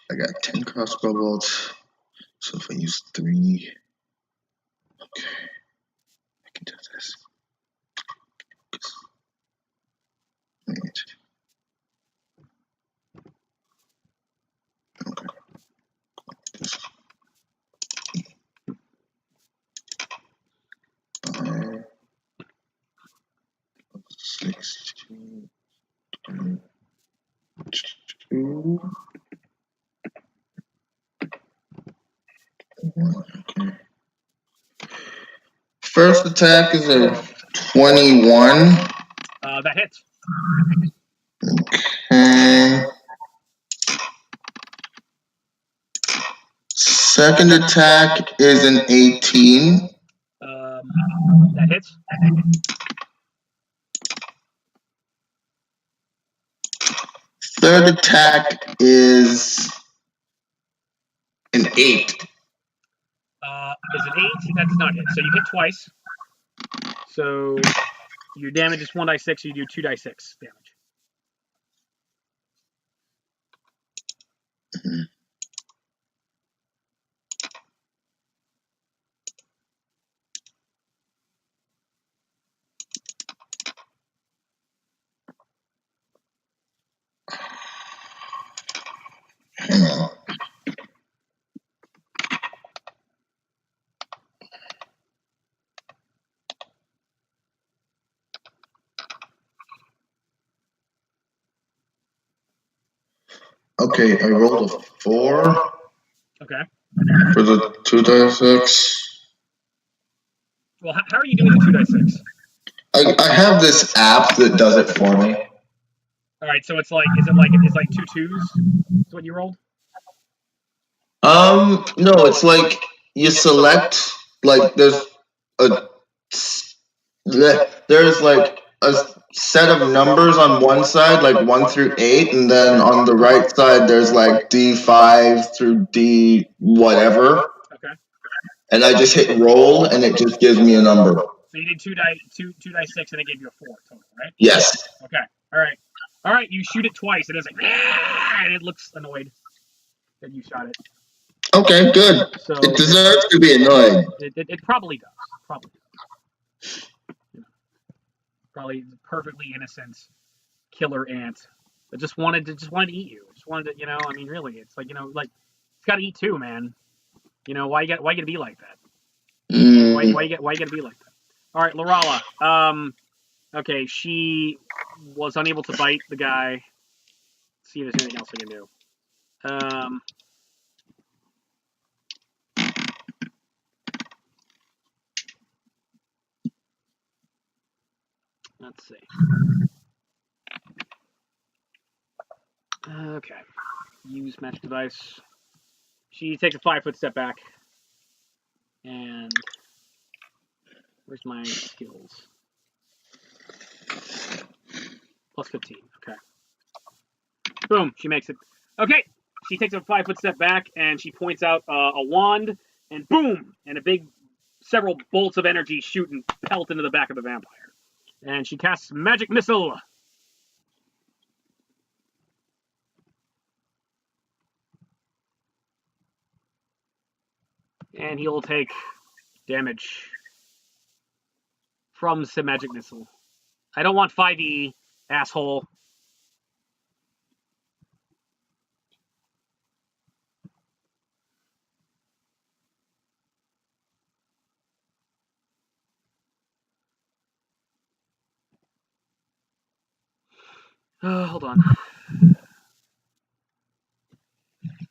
I got 10 crossbow bolts. So if I use 3, okay, I can do this. Wait. Okay. 5, 16, 22, 1. Okay. First attack is a 21. That hits. Okay. Second attack is an 18. That hits. Third attack is an 8. Is an 8? That does not hit. So you hit twice. So your damage is 1d6. You do 2d6 damage. Hang on. Okay, I rolled a 4. Okay. For the 2d6. Well, how are you doing the 2d6? I have this app that does it for me. All right, so it's like, it's like 2 2s? Is what you rolled? No, it's like you select like a there's like a set of numbers on one side, like 1 through 8, and then on the right side there's like D5 through D whatever. Okay. And I just hit roll, and it just gives me a number. So you did two die 6, and it gave you a 4 total, right? Yes. Okay. All right. You shoot it twice, and it's like, and it looks annoyed that you shot it. Okay, good. So it deserves to be annoyed. It probably does. Probably does. Probably perfectly innocent killer ant that just wanted to eat you. Just wanted to, I mean, really, it's like, like it's got to eat too, man. Why you got to be like that? Why you got to be like that? All right, Lorala. Okay, she was unable to bite the guy. Let's see if there's anything else I can do. Let's see. Okay. Use magic device. She takes a 5-foot step back. And where's my skills? Plus 15. Okay. Boom. She makes it. Okay. She takes a 5-foot step back and she points out a wand, and boom! And several bolts of energy shoot and pelt into the back of the vampire. And she casts magic missile. And he'll take damage from the magic missile. I don't want 5e, asshole. Hold on.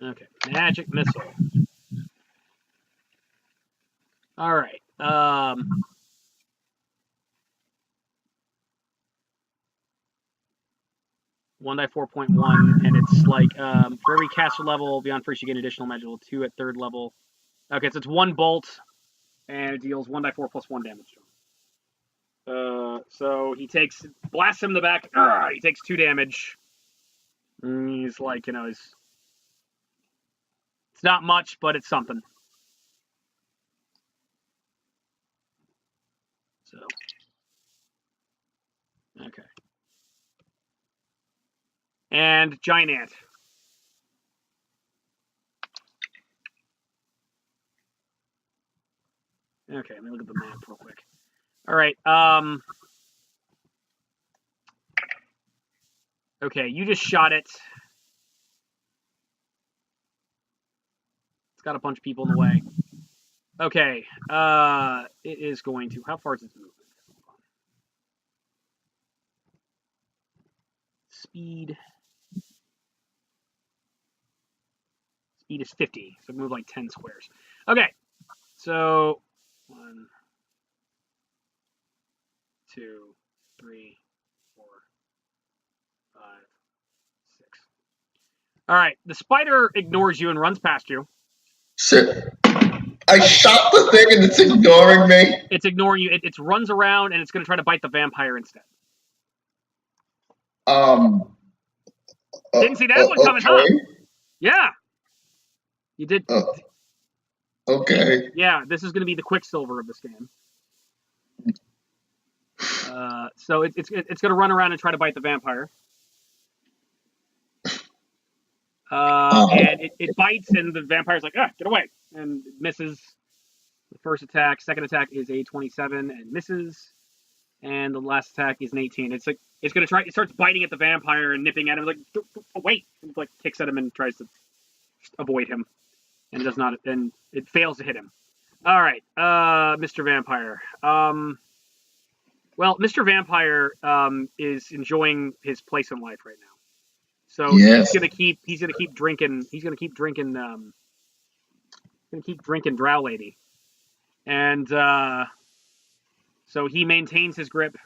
Okay, magic missile. All right. 1die4.1, and it's like for every caster level beyond first, you get an additional magical 2 at third level. Okay, so it's 1 bolt, and it deals 1die4 plus 1 damage to him. So he blasts him in the back. He takes 2 damage. He's like, it's not much, but it's something. So, okay. And giant ant. Okay, let me look at the map real quick. All right. Okay, you just shot it. It's got a bunch of people in the way. Okay. It is going to. How far is its movement? Speed. Speed is 50, so move like 10 squares. Okay. So 1, 2, 3, 4, 5, 6. All right. The spider ignores you and runs past you. Shit. I shot the thing and it's ignoring me. It's ignoring you. It runs around and it's going to try to bite the vampire instead. Didn't see that one coming, huh? Yeah. You did. Okay. Yeah, this is going to be the Quicksilver of this game. So it's going to run around and try to bite the vampire. And it bites, and the vampire's like, get away, and it misses. The first attack. Second attack is a 27 and misses, and the last attack is an 18. It's like it's going to try. It starts biting at the vampire and nipping at him, like, wait, and like kicks at him and tries to avoid him, and does not. And it fails to hit him. All right, Mr. Vampire. Well, Mr. Vampire is enjoying his place in life right now. So yes. he's gonna keep drinking Drow Lady, and so he maintains his grip,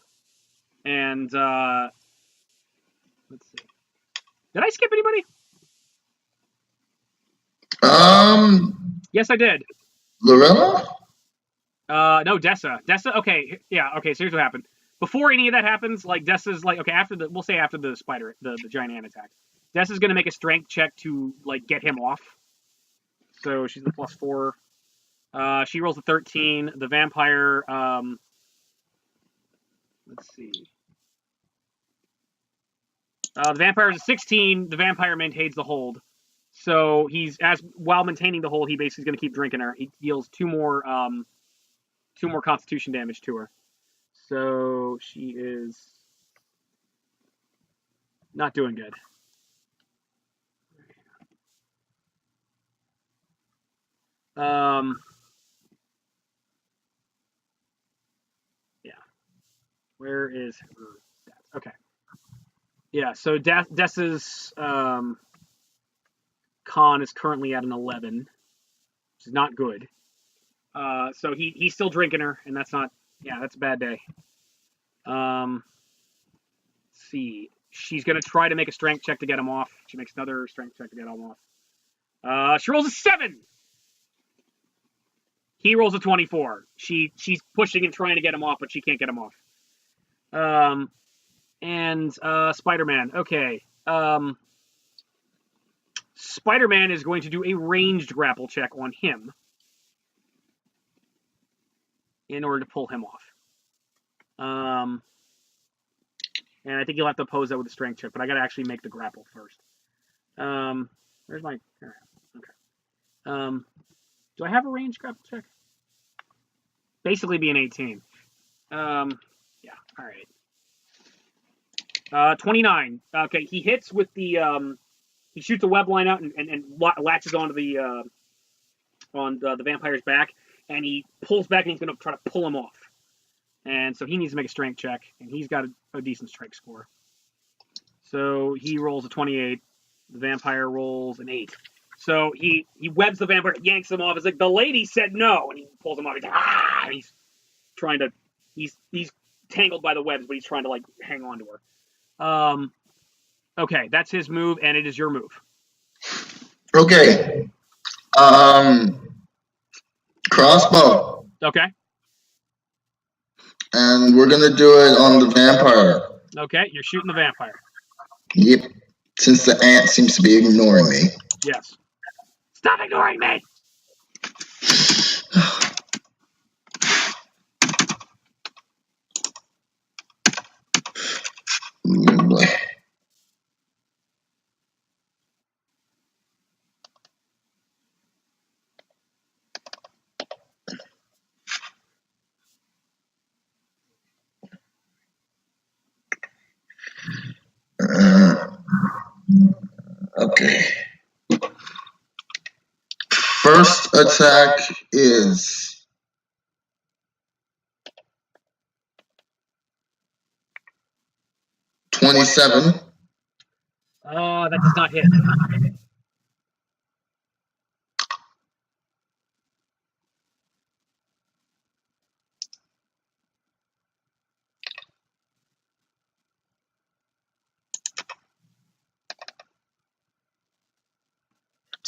and Let's see. Did I skip anybody? Yes, I did. Lorella? No, Dessa. Dessa. Okay, yeah. Okay, so here's what happened. Before any of that happens, like Dessa's like, okay, we'll say after the spider, the giant ant attack, Dessa's gonna make a strength check to like get him off. So she's the +4. She rolls a 13. The vampire. Let's see. The vampire is a 16. The vampire maintains the hold. So while maintaining the hold, he basically is going to keep drinking her. He deals 2 more Constitution damage to her. So she is not doing good. Yeah. Where is her stats? Okay. Yeah. So Dessa's con is currently at an 11, which is not good. So he's still drinking her, and that's not. Yeah, that's a bad day. Let's see. She's gonna try to make a strength check to get him off. She makes another strength check to get him off. She rolls a 7. He rolls a 24. She's pushing and trying to get him off, but she can't get him off. And Spider-Man. Okay. Spider-Man is going to do a ranged grapple check on him in order to pull him off. And I think you'll have to oppose that with a strength check, but I got to actually make the grapple first. Where's my... Okay. Do I have a ranged grapple check? Basically be an 18. Yeah, all right. 29. Okay, he hits with the... he shoots a web line out and latches onto the vampire's back, and he pulls back and he's going to try to pull him off. And so he needs to make a strength check, and he's got a decent strength score. So he rolls a 28. The vampire rolls an 8. So he webs the vampire, yanks him off. It's like, the lady said no, and he pulls him off. He's like, ah! And he's trying to, he's tangled by the webs, but he's trying to like hang on to her. Okay, that's his move, and it is your move. Okay. Crossbow. Okay. And we're gonna do it on the vampire. Okay, you're shooting the vampire. Yep. Since the ant seems to be ignoring me. Yes. Stop ignoring me! Okay. First attack is 27. That does not hit.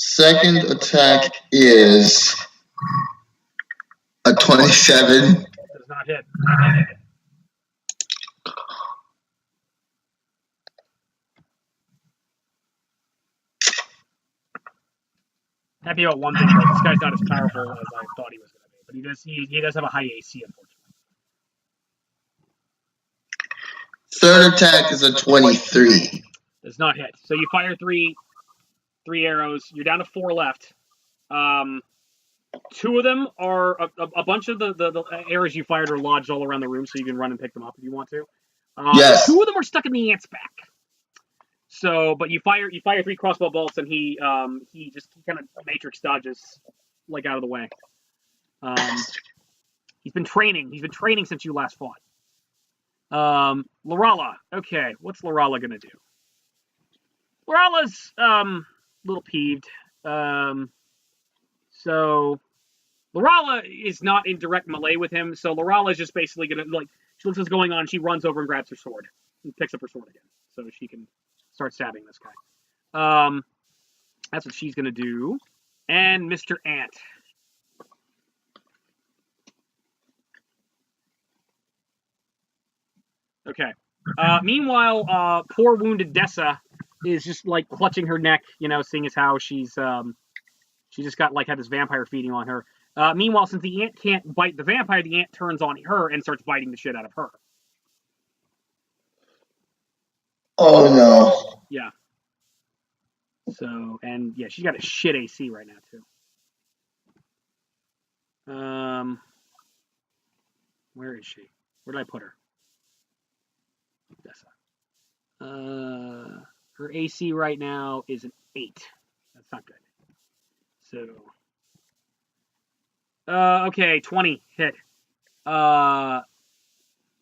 Second attack is a 27. Does not hit. Happy about one thing, though. This guy's not as powerful as I thought he was going to be, but he does have a high AC, unfortunately. Third attack is a 23. Does not hit. So you fire three arrows. You're down to 4 left. 2 of them are a bunch of the arrows you fired are lodged all around the room, so you can run and pick them up if you want to. Yes. 2 of them are stuck in the ant's back. So, but you fire 3 crossbow bolts, and he kind of matrix dodges like out of the way. He's been training. He's been training since you last fought. Lorala. Okay, what's Lorala gonna do? Lorala's a little peeved. So Lorala is not in direct melee with him. So Lorala is just basically gonna, like, she looks what's going on. She runs over and grabs her sword. and picks up her sword again, so she can start stabbing this guy. That's what she's gonna do. And Mr. Ant. Okay. Meanwhile, poor wounded Dessa is just like clutching her neck, seeing as how she's she just got had this vampire feeding on her. Meanwhile, since the ant can't bite the vampire, the ant turns on her and starts biting the shit out of her. Oh no. Yeah. So, and yeah, she's got a shit AC right now too. Where is she? Where did I put her? Dessa. Her AC right now is an 8. That's not good. So, okay, 20 hit.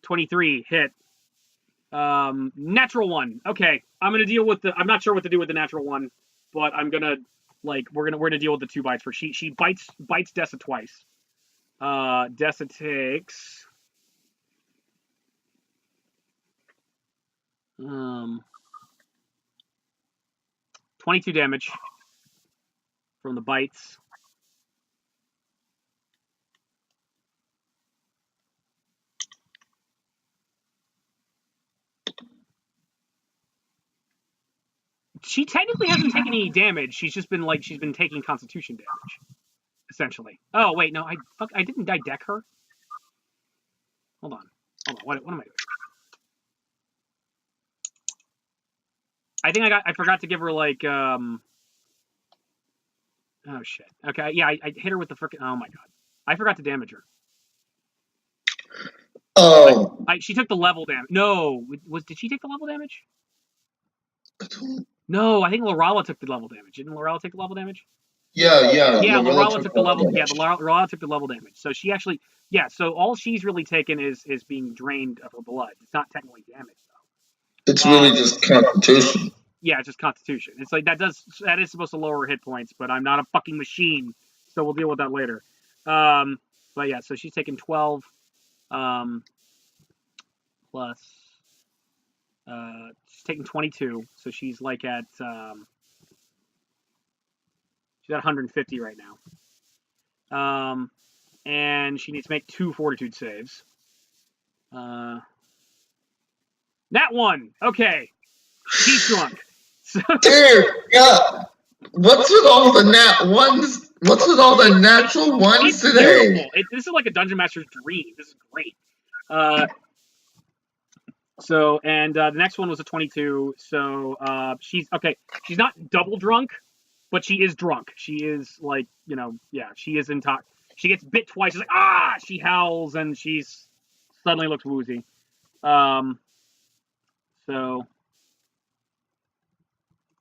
23 hit. Natural 1. Okay, I'm gonna deal with I'm not sure what to do with the natural 1, but I'm gonna we're gonna deal with the 2 bites for she bites Dessa twice. Dessa takes 22 damage from the bites. She technically hasn't taken any damage. She's just been she's been taking Constitution damage, essentially. Oh wait, no, I didn't deck her. Hold on. What am I doing? I think I forgot to give her oh shit. Okay, yeah, I hit her with the frickin'. Oh my god, I forgot to damage her. Oh. She took the level damage. No, did she take the level damage? No, I think Lorala took the level damage. Didn't Lorala take the level damage? Yeah. Yeah, Lorala took the level. Yeah, Lorala took the level damage. So she actually, yeah. So all she's really taken is being drained of her blood. It's not technically damage though. It's really just Constitution. Yeah, it's just Constitution. It's that is supposed to lower her hit points, but I'm not a fucking machine, so we'll deal with that later. But yeah, so she's taken 12, plus. She's taking 22, so she's at she's at 150 right now. And she needs to make 2 fortitude saves. That one, okay. She's drunk. So, dear God, what's with all the nat ones? What's with all the natural ones today? Beautiful. This is like a dungeon master's dream. This is great. So, and the next one was a 22. So she's okay. She's not double drunk, but she is drunk. She is yeah, she is intoxicated. She gets bit twice. She's like, ah! She howls and she's suddenly looks woozy. So,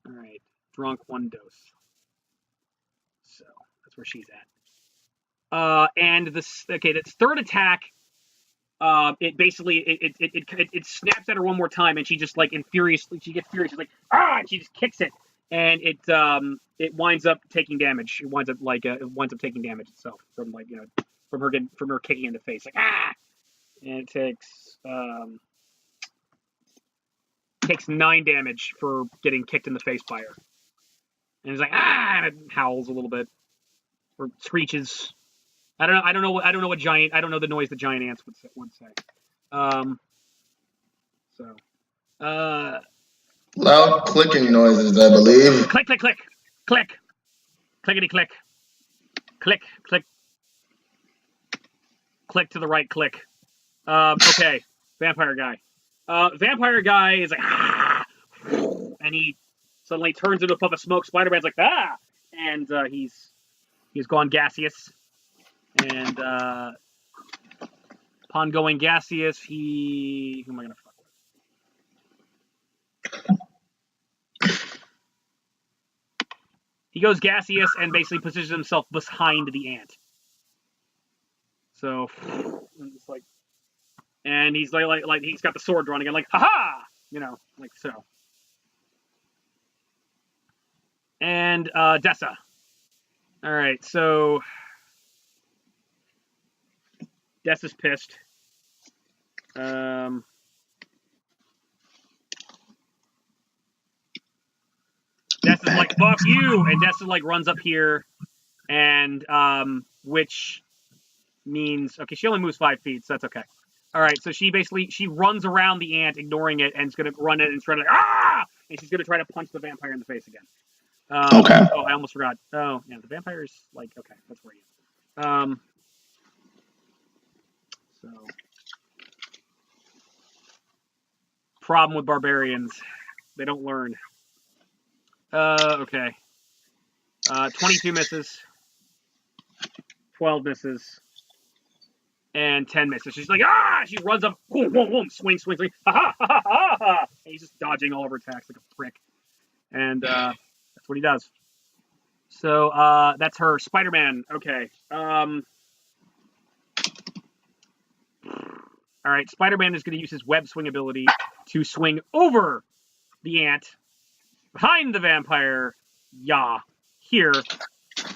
all right, drunk 1 dose. So that's where she's at. And this this third attack. It basically it snaps at her one more time, and she just she gets furious. She's like, ah! And she just kicks it, and it winds up taking damage. It winds up taking damage itself from from her kicking in the face, like ah! And it takes 9 damage for getting kicked in the face by her. And it's like ah! And it howls a little bit or screeches. I don't know the noise the giant ants would say. Loud clicking noises, I believe. Click, click, click, click, clickety click, click, click, click to the right, click. Okay, vampire guy. Vampire guy is like ah! And he suddenly turns into a puff of smoke. Spider-Man's like ah! And he's gone gaseous. And upon going gaseous, who am I gonna fuck with? He goes gaseous and basically positions himself behind the ant. So, and he's like he's got the sword drawn again, like haha, like so. And Dessa. All right, so Dessa's pissed. Des is like, fuck you, and Des is like runs up here, and which means okay, she only moves 5 feet, so that's okay. All right, so she runs around the ant, ignoring it, and is gonna run it and try to and she's gonna try to punch the vampire in the face again. Okay. Oh, I almost forgot. Oh, yeah, the vampire's like okay, that's where he is. So problem with barbarians, they don't learn. Okay. 22 misses, 12 misses, and 10 misses. She's like, she runs up, boom, boom, boom, swing, swing, swing, ha ha ha ha ha. And he's just dodging all of her attacks like a prick. And that's what he does. So that's her. Spider-Man. Okay. All right. Spider-Man is going to use his web swing ability to swing over the ant, behind the vampire. Yeah. Here.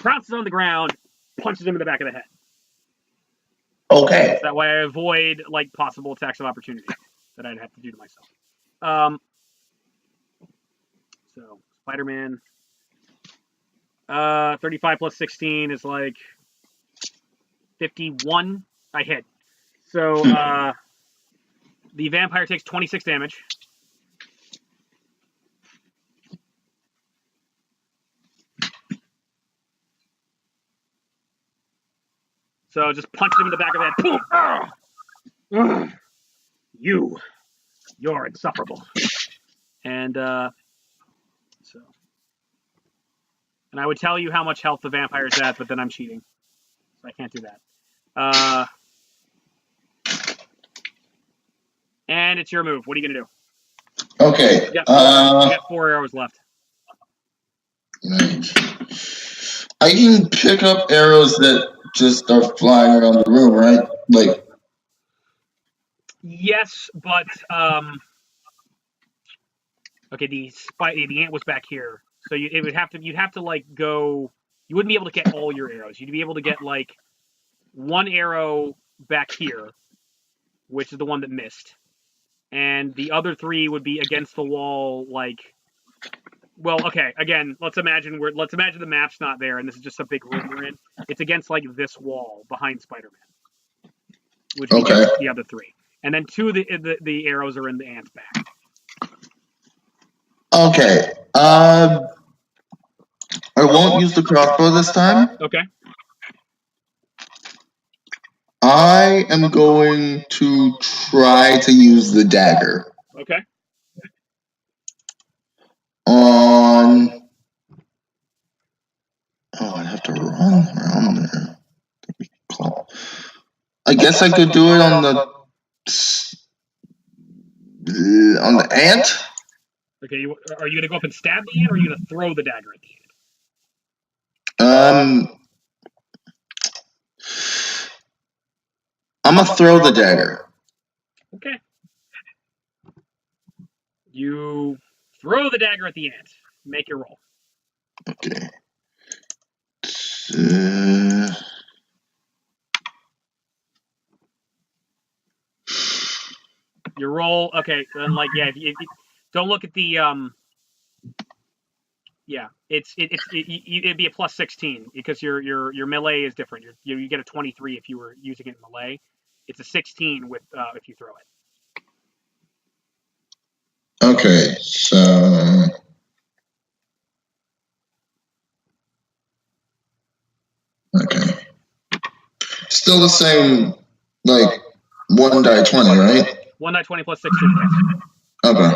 Pounces on the ground, punches him in the back of the head. Okay. That way I avoid like possible attacks of opportunity that I'd have to do to myself. So Spider-Man. 35 plus 16 is like 51. I hit. So the vampire takes 26 damage. So just punch him in the back of the head. Boom! You're insufferable. And so, and I would tell you how much health the vampire's at, but then I'm cheating, so I can't do that. And it's your move. What are you gonna do? Okay. You got 4 arrows left. Nice. I can pick up arrows that just are flying around the room, right? Like. Yes, but okay. The ant was back here, so you'd have to like go. You wouldn't be able to get all your arrows. You'd be able to get like 1 arrow back here, which is the one that missed, and the other 3 would be against the wall, like. Well, okay. Again, let's imagine the map's not there, and this is just a big room we're in. It's against like this wall behind Spider-Man, which would be the other 3, and then 2 of the arrows are in the ant's back. Okay. I won't use the crossbow this time. Okay. I am going to try to use the dagger. Okay. On. Oh, I'd have to run around there. I guess I could do it on the ant. Okay. Are you gonna go up and stab the ant, or are you gonna throw the dagger at the ant? I'm gonna throw the dagger. Okay. You throw the dagger at the ant. Make your roll. Okay. Your roll. Okay. Then like if you don't look at the yeah, it'd be a plus 16 because your melee is different. You get a 23 if you were using it in melee. It's a 16 with if you throw it. Okay, so okay, still the same, like 1 die 20, right? 1 die 20 plus 16. Yes. Okay.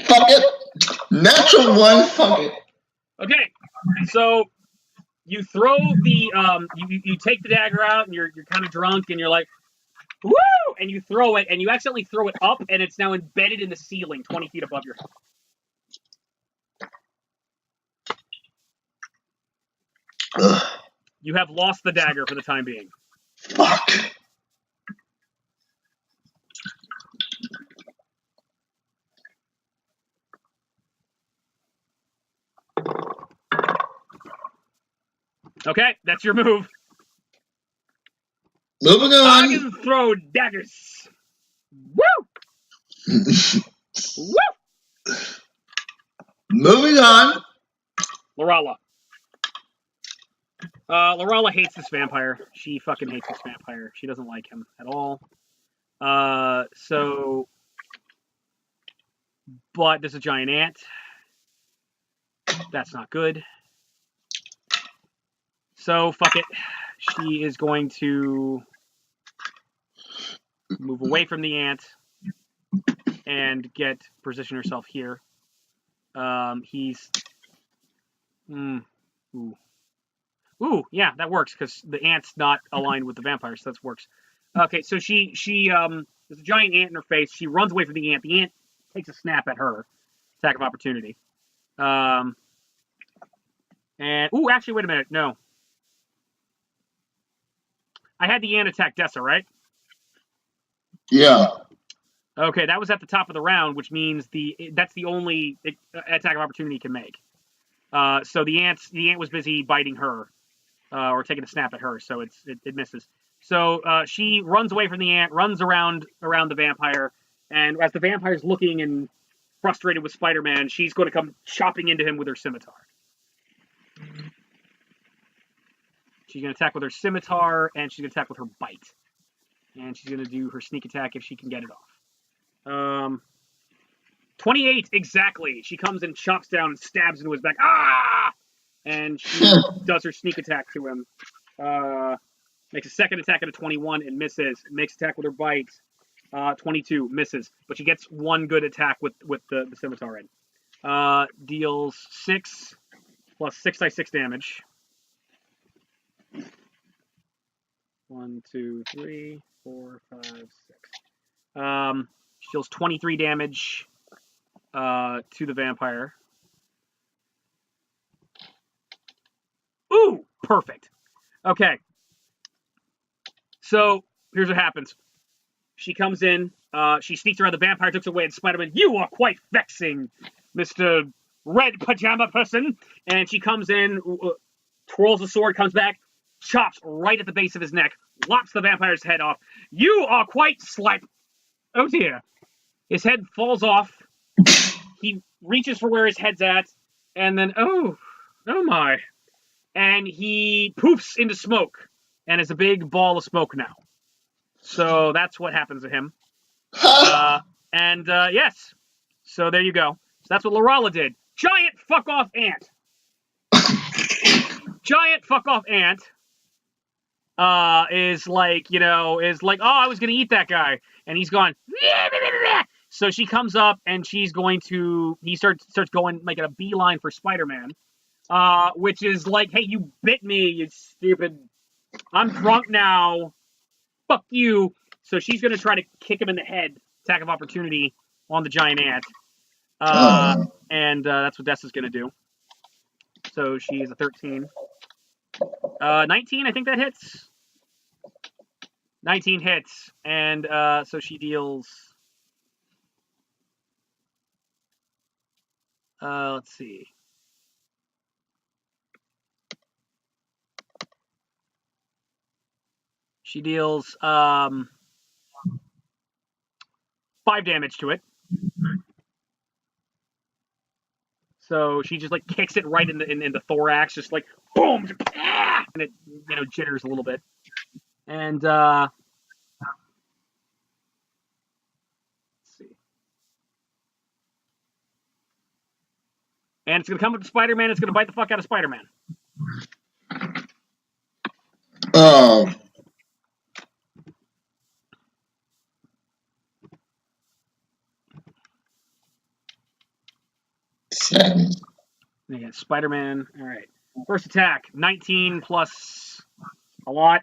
Fuck it. Natural 1. Fuck it. Okay, so you throw the you take the dagger out, and you're kind of drunk, and you're like, woo! And you throw it, and you accidentally throw it up, and it's now embedded in the ceiling, 20 feet above your head. Ugh. You have lost the dagger for the time being. Fuck. Okay, that's your move. Moving I on. can throw daggers. Woo! Woo! Moving on. Lorala. Lorala hates this vampire. She fucking hates this vampire. She doesn't like him at all. But there's a giant ant. That's not good. So, fuck it. She is going to move away from the ant and position herself here. He's... Ooh, yeah, that works, because the ant's not aligned with the vampire, so that works. Okay, so there's a giant ant in her face. She runs away from the ant. The ant takes a snap at her. Attack of opportunity. And, actually, wait a minute. No. I had the ant attack Dessa, right? Yeah. Okay, that was at the top of the round, which means that's the only attack of opportunity he can make. So the ant was busy biting her, or taking a snap at her, so it misses. So she runs away from the ant, runs around the vampire, and as the vampire's looking and frustrated with Spider-Man, she's going to come chopping into him with her scimitar. She's going to attack with her scimitar, and she's going to attack with her bite. And she's going to do her sneak attack if she can get it off. 28, exactly. She comes and chops down and stabs into his back. Ah! And she does her sneak attack to him. Makes a second attack at a 21 and misses. Makes attack with her bite. 22, misses. But she gets one good attack with the scimitar in. Deals 6 plus 6d6 damage. 1, 2, 3, 4, 5, 6. She deals 23 damage to the vampire. Ooh, perfect. Okay. So here's what happens. She comes in. She sneaks around. The vampire takes away, and Spider-Man, you are quite vexing, Mr. Red Pajama Person. And she comes in, twirls the sword, comes back, chops right at the base of his neck, lops the vampire's head off. You are quite slap. Oh dear. His head falls off. He reaches for where his head's at, and then, oh my. And he poofs into smoke, and is a big ball of smoke now. So that's what happens to him. Yes. So there you go. So that's what Lorala did. Giant fuck off ant. Giant fuck off ant. Is like, oh, I was gonna eat that guy, and he's gone. So she comes up, and he starts going, making a beeline for Spider-Man, which is like, hey, you bit me, you stupid. I'm drunk now. Fuck you. So she's gonna try to kick him in the head. Attack of opportunity on the giant ant. And that's what Dessa's gonna do. So she's a 13. 19, I think that hits. 19 hits, and so she deals... let's see. She deals 5 damage to it. So she just like kicks it right in the thorax, just like boom, and it jitters a little bit. And let's see. And it's gonna come up to Spider-Man. It's gonna bite the fuck out of Spider-Man. Oh. Again, Spider-Man. All right. First attack, 19 plus a lot.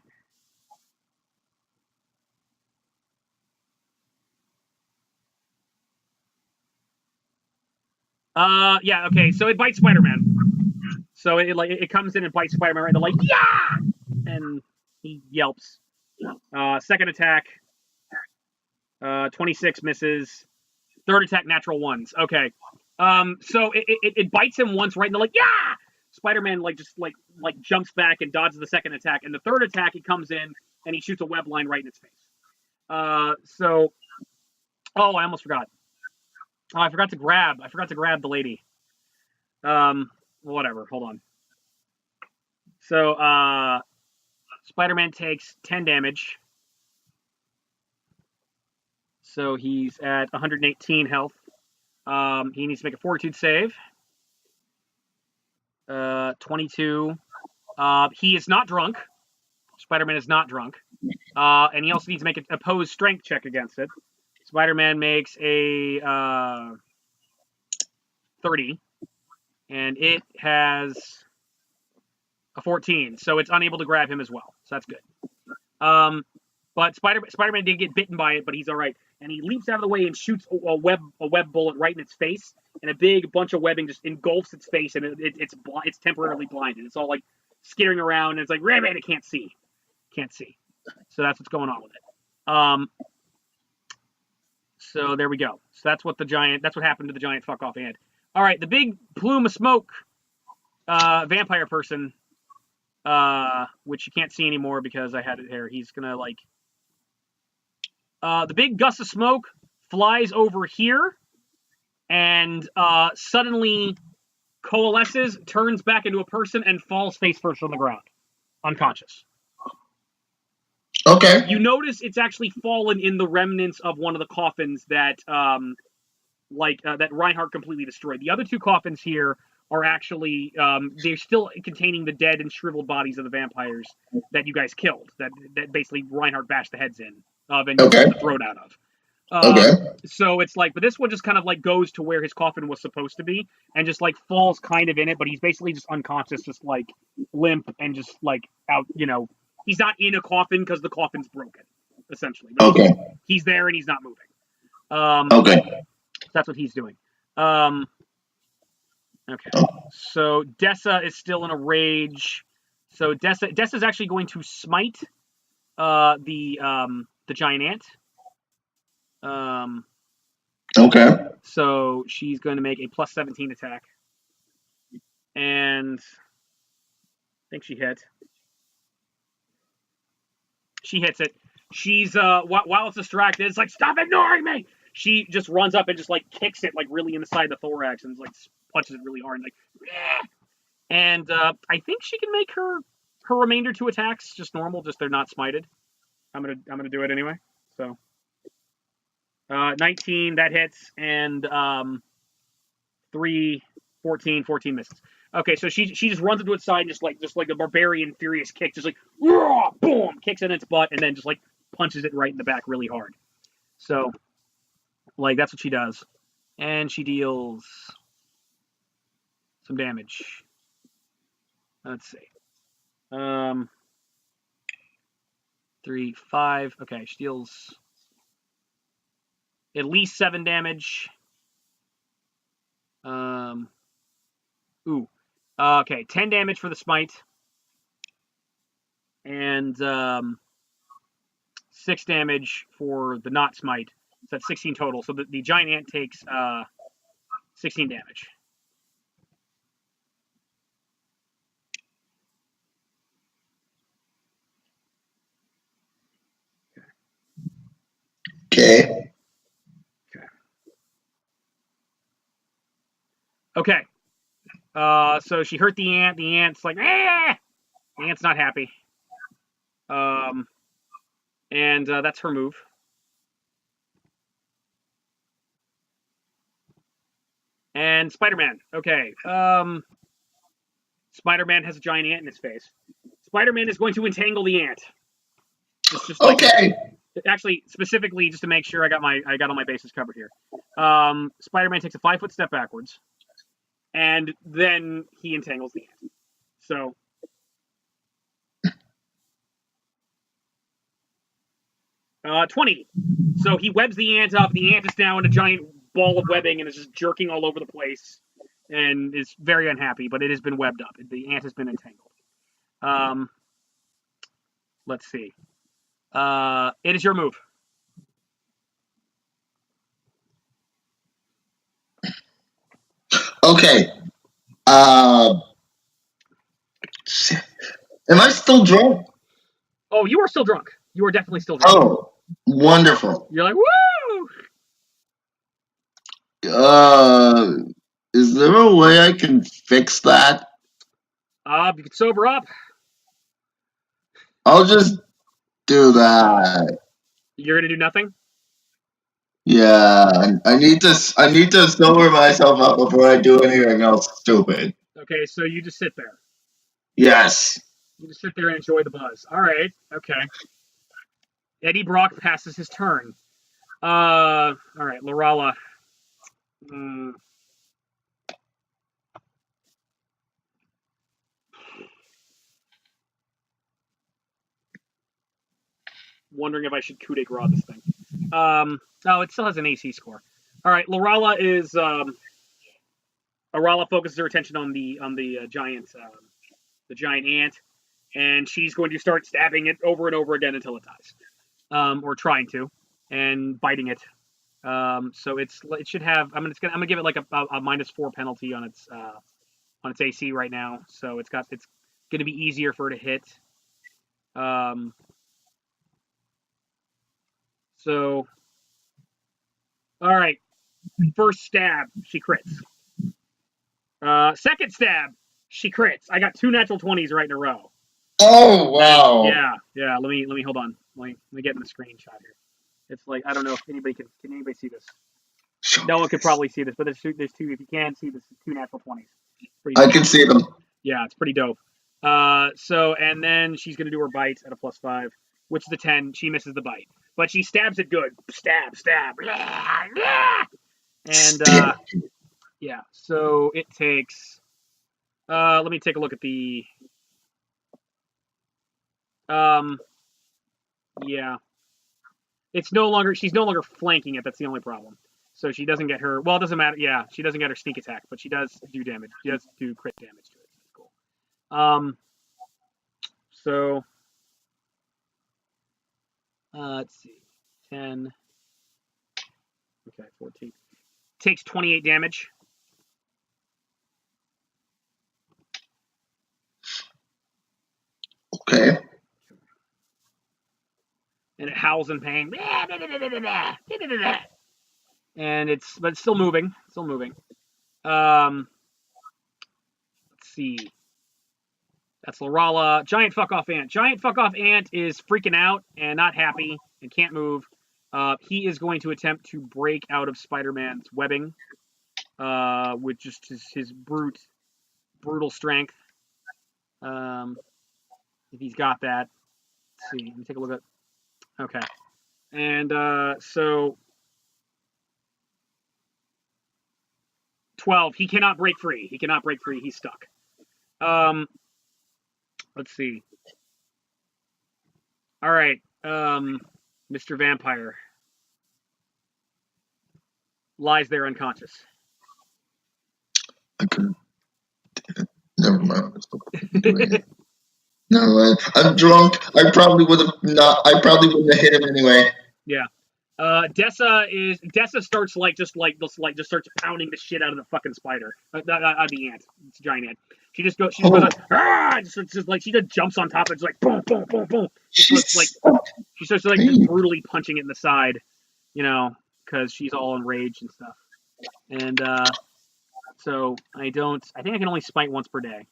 Yeah, okay. So it bites Spider-Man. So it comes in and bites Spider-Man right. They're like, yeah, and he yelps. Second attack, 26 misses. Third attack, natural ones. Okay. So it bites him once, right? And they're like, yeah! Spider-Man just jumps back and dodges the second attack. And the third attack, he comes in and he shoots a web line right in its face. So, oh, I almost forgot. Oh, I forgot to grab the lady. Whatever. Hold on. So, Spider-Man takes 10 damage. So he's at 118 health. He needs to make a Fortitude save. 22. He is not drunk. Spider-Man is not drunk. And he also needs to make an opposed strength check against it. Spider-Man makes a 30. And it has a 14. So it's unable to grab him as well. So that's good. But Spider-Man did get bitten by it, but he's all right. And he leaps out of the way and shoots a web bullet right in its face, and a big bunch of webbing just engulfs its face, and it's temporarily blinded. It's all like skittering around, and it's like, man, it can't see. So that's what's going on with it. So there we go. So that's what happened to the giant fuck off ant. All right, the big plume of smoke vampire person, which you can't see anymore because I had it here. He's gonna like. The big gust of smoke flies over here and suddenly coalesces, turns back into a person, and falls face first on the ground, unconscious. Okay. You notice it's actually fallen in the remnants of one of the coffins that that Reinhardt completely destroyed. The other two coffins here are actually they're still containing the dead and shriveled bodies of the vampires that you guys killed. That basically Reinhardt bashed the heads in of and Okay. the throat out of. Okay. So it's like, but this one just kind of like goes to where his coffin was supposed to be and just like falls kind of in it, but he's basically just unconscious, just like limp and just like out, he's not in a coffin because the coffin's broken, essentially. But Okay. he's there and he's not moving. Okay. That's what he's doing. Okay. So Dessa is still in a rage. So Dessa's actually going to smite the giant ant. Okay. So she's going to make a plus 17 attack. And I think she hit. She hits it. She's while it's distracted, it's like, stop ignoring me. She just runs up and just like kicks it like really in the side of the thorax and like punches it really hard and like, yeah. And I think she can make her remainder 2 attacks just normal, just they're not smited. I'm gonna do it anyway. So 19 that hits, and 3, 14 misses. Okay, so she just runs into its side and just like a barbarian furious kick, just like boom, kicks in its butt, and then just like punches it right in the back really hard. So like that's what she does, and she deals some damage. Let's see. 3, 5. Okay, she deals at least 7 damage. Okay, 10 damage for the smite. And 6 damage for the not smite. So that's 16 total. So the giant ant takes 16 damage. Okay. Okay. So she hurt the ant. The ant's like, ah! The ant's not happy. And that's her move. And Spider-Man. Okay. Spider-Man has a giant ant in his face. Spider-Man is going to entangle the ant. Just like, okay. Actually, specifically, just to make sure I got all my bases covered here. Spider-Man takes a 5-foot step backwards, and then he entangles the ant. So 20. So he webs the ant up. The ant is now in a giant ball of webbing and is just jerking all over the place, and is very unhappy. But it has been webbed up. The ant has been entangled. Let's see. It is your move. Okay. Am I still drunk? Oh, you are still drunk. You are definitely still drunk. Oh, wonderful. You're like, woo! Uh, is there a way I can fix that? You can sober up. I'll just do that. You're gonna do nothing. Yeah, I need to sober myself up before I do anything else stupid. Okay, so you just sit there. Yes. You just sit there and enjoy the buzz. All right. Okay. Eddie Brock passes his turn. All right, Lorala. Mm, wondering if I should coup de grace this thing. Oh, it still has an AC score. All right, Lorala is Lorala focuses her attention on the the giant ant, and she's going to start stabbing it over and over again until it dies, or trying to, and biting it. So it should have. I'm gonna give it like a -4 penalty on its AC right now. So it's gonna be easier for her to hit. Um, so all right, first stab she crits. Second stab she crits. I got 2 natural 20s right in a row. Oh wow. Yeah. Let me hold on. Let me get in the screenshot here. It's like I don't know if anybody can anybody see this. No one could probably see this, but there's two. If you can see this, 2 natural 20s. Pretty I dope. can see them. Yeah, it's pretty dope. So and then she's gonna do her bite at a +5, which is a 10. She misses the bite, but she stabs it good. Stab. And yeah, so it takes. Let me take a look at the. Yeah, it's no longer. She's no longer flanking it. That's the only problem. So she doesn't get her. Well, it doesn't matter. Yeah, she doesn't get her sneak attack, but she does do damage. She does do crit damage to it. That's cool. So let's see, 10. Okay, 14. Takes 28 damage. Okay. And it howls in pain. And but it's still moving. Still moving. Let's see. That's Lorala. Giant fuck off ant. Giant fuck off ant is freaking out and not happy and can't move. He is going to attempt to break out of Spider-Man's webbing with just his brutal strength. If he's got that. Let's see. Let me take a look at. Okay. And so 12. He cannot break free. He cannot break free. He's stuck. Let's see. All right. Mr. Vampire lies there unconscious. I could. Never mind. No, I'm drunk. I probably would have not. I probably wouldn't have hit him anyway. Yeah. Dessa starts just starts pounding the shit out of the fucking spider. The ant. It's a giant ant. She just goes like, ah! Just like she just jumps on top of it, just like boom, boom, boom, boom. She starts like just brutally punching it in the side, because she's all enraged and stuff. And so I think I can only smite once per day.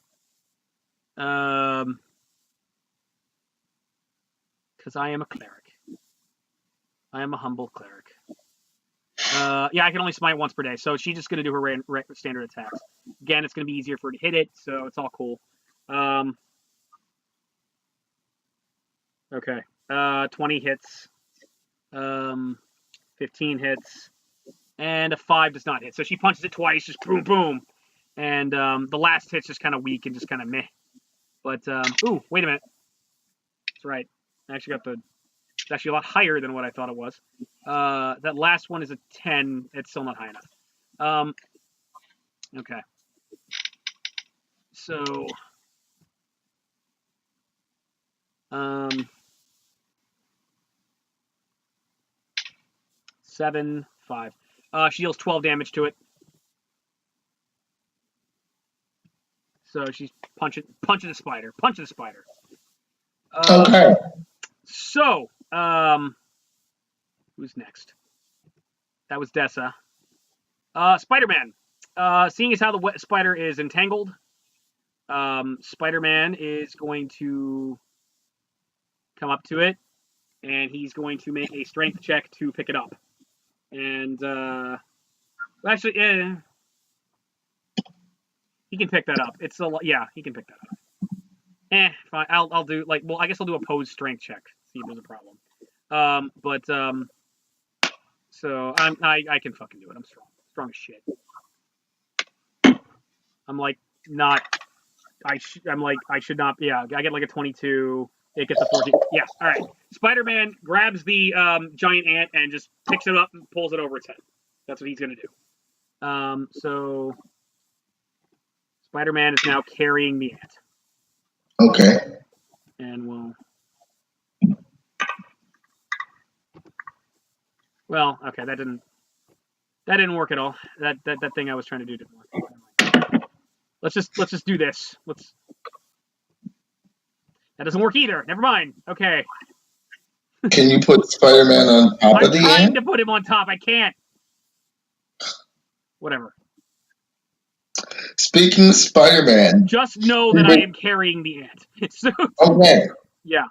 Because I am a cleric. I am a humble cleric. Yeah, I can only smite once per day, so she's just going to do her standard attacks. Again, it's going to be easier for her to hit it, so it's all cool. Okay. 20 hits. 15 hits. And a 5 does not hit. So she punches it twice, just boom, boom. And the last hit's just kind of weak and just kind of meh. But, ooh, wait a minute. That's right. I actually got it's actually a lot higher than what I thought it was. That last one is a 10. It's still not high enough. Okay. So, 7, 5. She deals 12 damage to it. So she's punching the spider. Punching the spider. Okay. So, who's next? That was Dessa. Spider-Man. Seeing as how the wet spider is entangled, Spider-Man is going to come up to it, and he's going to make a strength check to pick it up. And actually, he can pick that up. It's he can pick that up. Fine. I'll do I guess I'll do a pose strength check. See if there's a problem. So I can fucking do it. I'm strong as shit. I'm like not. I should not. Yeah, I get like a 22. It gets a 14. Yeah. All right. Spider-Man grabs the giant ant and just picks it up and pulls it over its head. That's what he's gonna do. So Spider-Man is now carrying the ant. Okay. And well, okay, that didn't work at all. That thing I was trying to do didn't work. Let's just do this. That doesn't work either. Never mind. Okay. Can you put Spider-Man on top of the ant? I'm trying to put him on top. I can't. Whatever. Speaking of Spider-Man, just know that I am carrying the ant. So, okay. Yeah.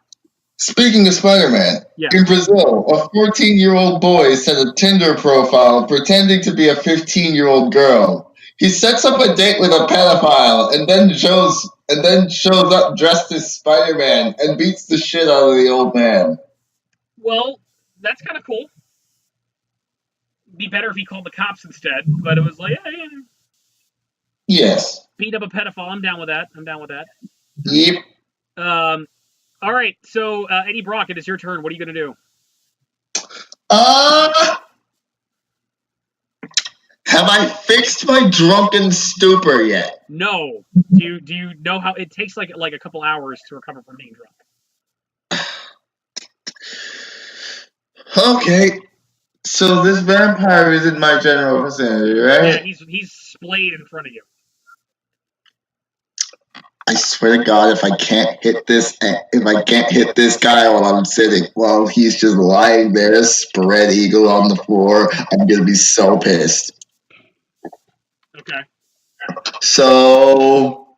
Speaking of Spider-Man, in Brazil, a 14-year-old boy set a Tinder profile pretending to be a 15-year-old girl. He sets up a date with a pedophile and then shows up dressed as Spider-Man and beats the shit out of the old man. Well, that's kind of cool. Be better if he called the cops instead, but it was like, yes. Beat up a pedophile. I'm down with that. Yep. All right. So, Eddie Brock, it is your turn. What are you going to do? Have I fixed my drunken stupor yet? No. Do you know how it takes like a couple hours to recover from being drunk? Okay. So this vampire is in my general vicinity, right? Yeah, he's splayed in front of you. I swear to God, if I can't hit this guy while I'm sitting, while he's just lying there, spread eagle on the floor, I'm gonna be so pissed. Okay. So,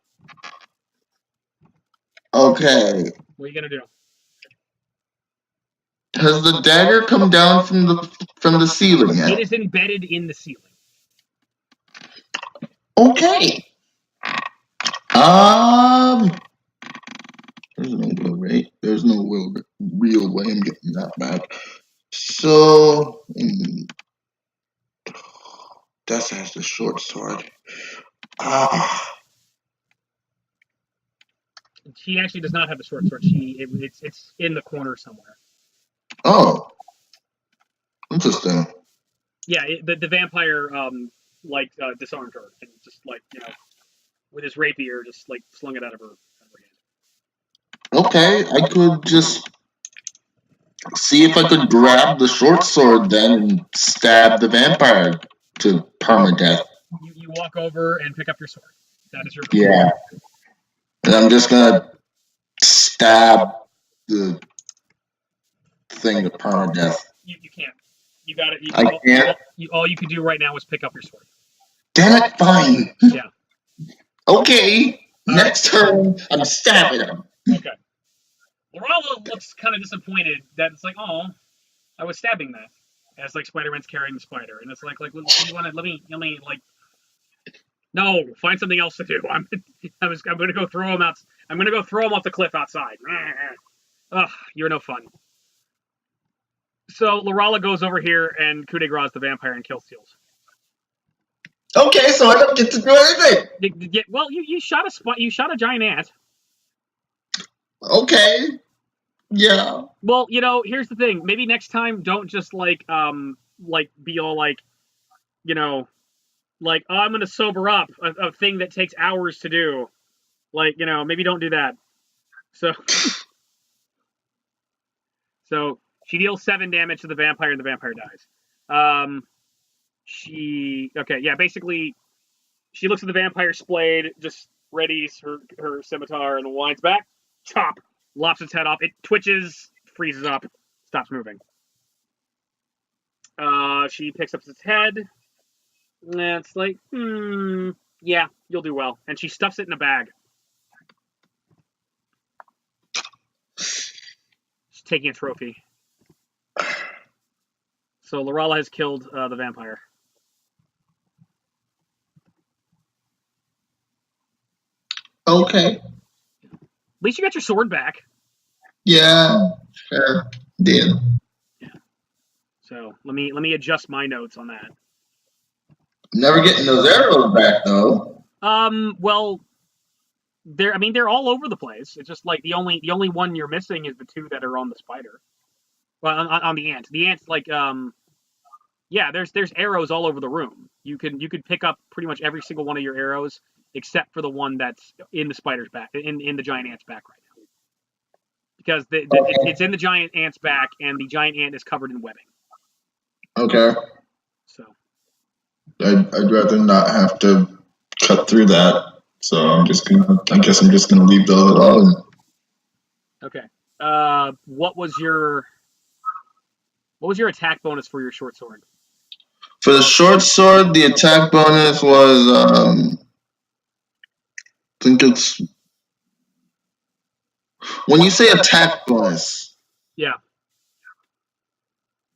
okay. What are you gonna do? Has the dagger come down from the ceiling yet? It is embedded in the ceiling. Okay. There's no real way I'm getting that back. So, Death has the short sword. She actually does not have the short sword. It's in the corner somewhere. Oh, interesting. Yeah, the vampire disarmed her and just with his rapier just slung it out of her hand. Okay, I could just see if I could grab the short sword then and stab the vampire to permadeath. You walk over and pick up your sword. That is your goal. Yeah. And I'm just gonna stab the thing to permadeath. You can't. You got it. I can't. All you can do right now is pick up your sword. Damn it, fine. Yeah. Okay. Next turn, I'm stabbing him. Okay. Laurala looks kind of disappointed that it's like, oh, I was stabbing that. As Spider-Man's carrying the spider, and it's like you want to let me no, find something else to do. I'm gonna go throw him out. I'm gonna go throw him off the cliff outside. Ugh, you're no fun. So Laurala goes over here and coup de grace the vampire and kills Steels. Okay, so I don't get to do anything. Well, you shot a giant ant. Okay. Yeah. Well, here's the thing. Maybe next time, don't just be all oh, I'm gonna sober up, a thing that takes hours to do. Maybe don't do that. So she deals 7 damage to the vampire, and the vampire dies. Basically, she looks at the vampire's blade, just readies her scimitar and winds back, chop, lops its head off. It twitches freezes up, stops moving. She picks up its head. And it's like, yeah, you'll do well. And she stuffs it in a bag. She's taking a trophy. So Lorala has killed the vampire. Okay. At least you got your sword back. Yeah, sure. Did. Yeah. So let me adjust my notes on that. Never getting those arrows back though. Well, they're all over the place. It's just like the only one you're missing is the two that are on the spider. Well, on the ant. The ant's like yeah, there's arrows all over the room. You could pick up pretty much every single one of your arrows except for the one that's in the spider's back, in the giant ant's back right now. Because it's in the giant ant's back, and the giant ant is covered in webbing. Okay. So. I'd rather not have to cut through that. So I guess I'm just gonna leave those alone. Okay. What was your attack bonus for your short sword? For the short sword, the attack bonus was I think it's when you say attack bonus. Yeah.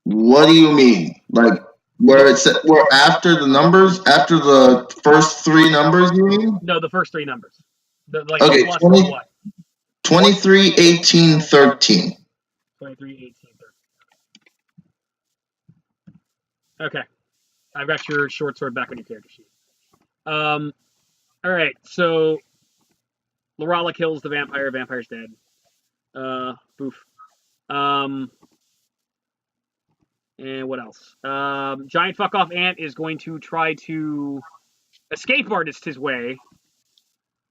What do you mean? Like where after the numbers, after the first three numbers, you mean? No, the first three numbers. Okay, plus 20, what? 23, 18, 13. 23, 18, 13. Okay. I've got your short sword back on your character sheet. All right, so Lorala kills the vampire. Vampire's dead. Boof. And what else? Giant fuck off ant is going to try to escape artist his way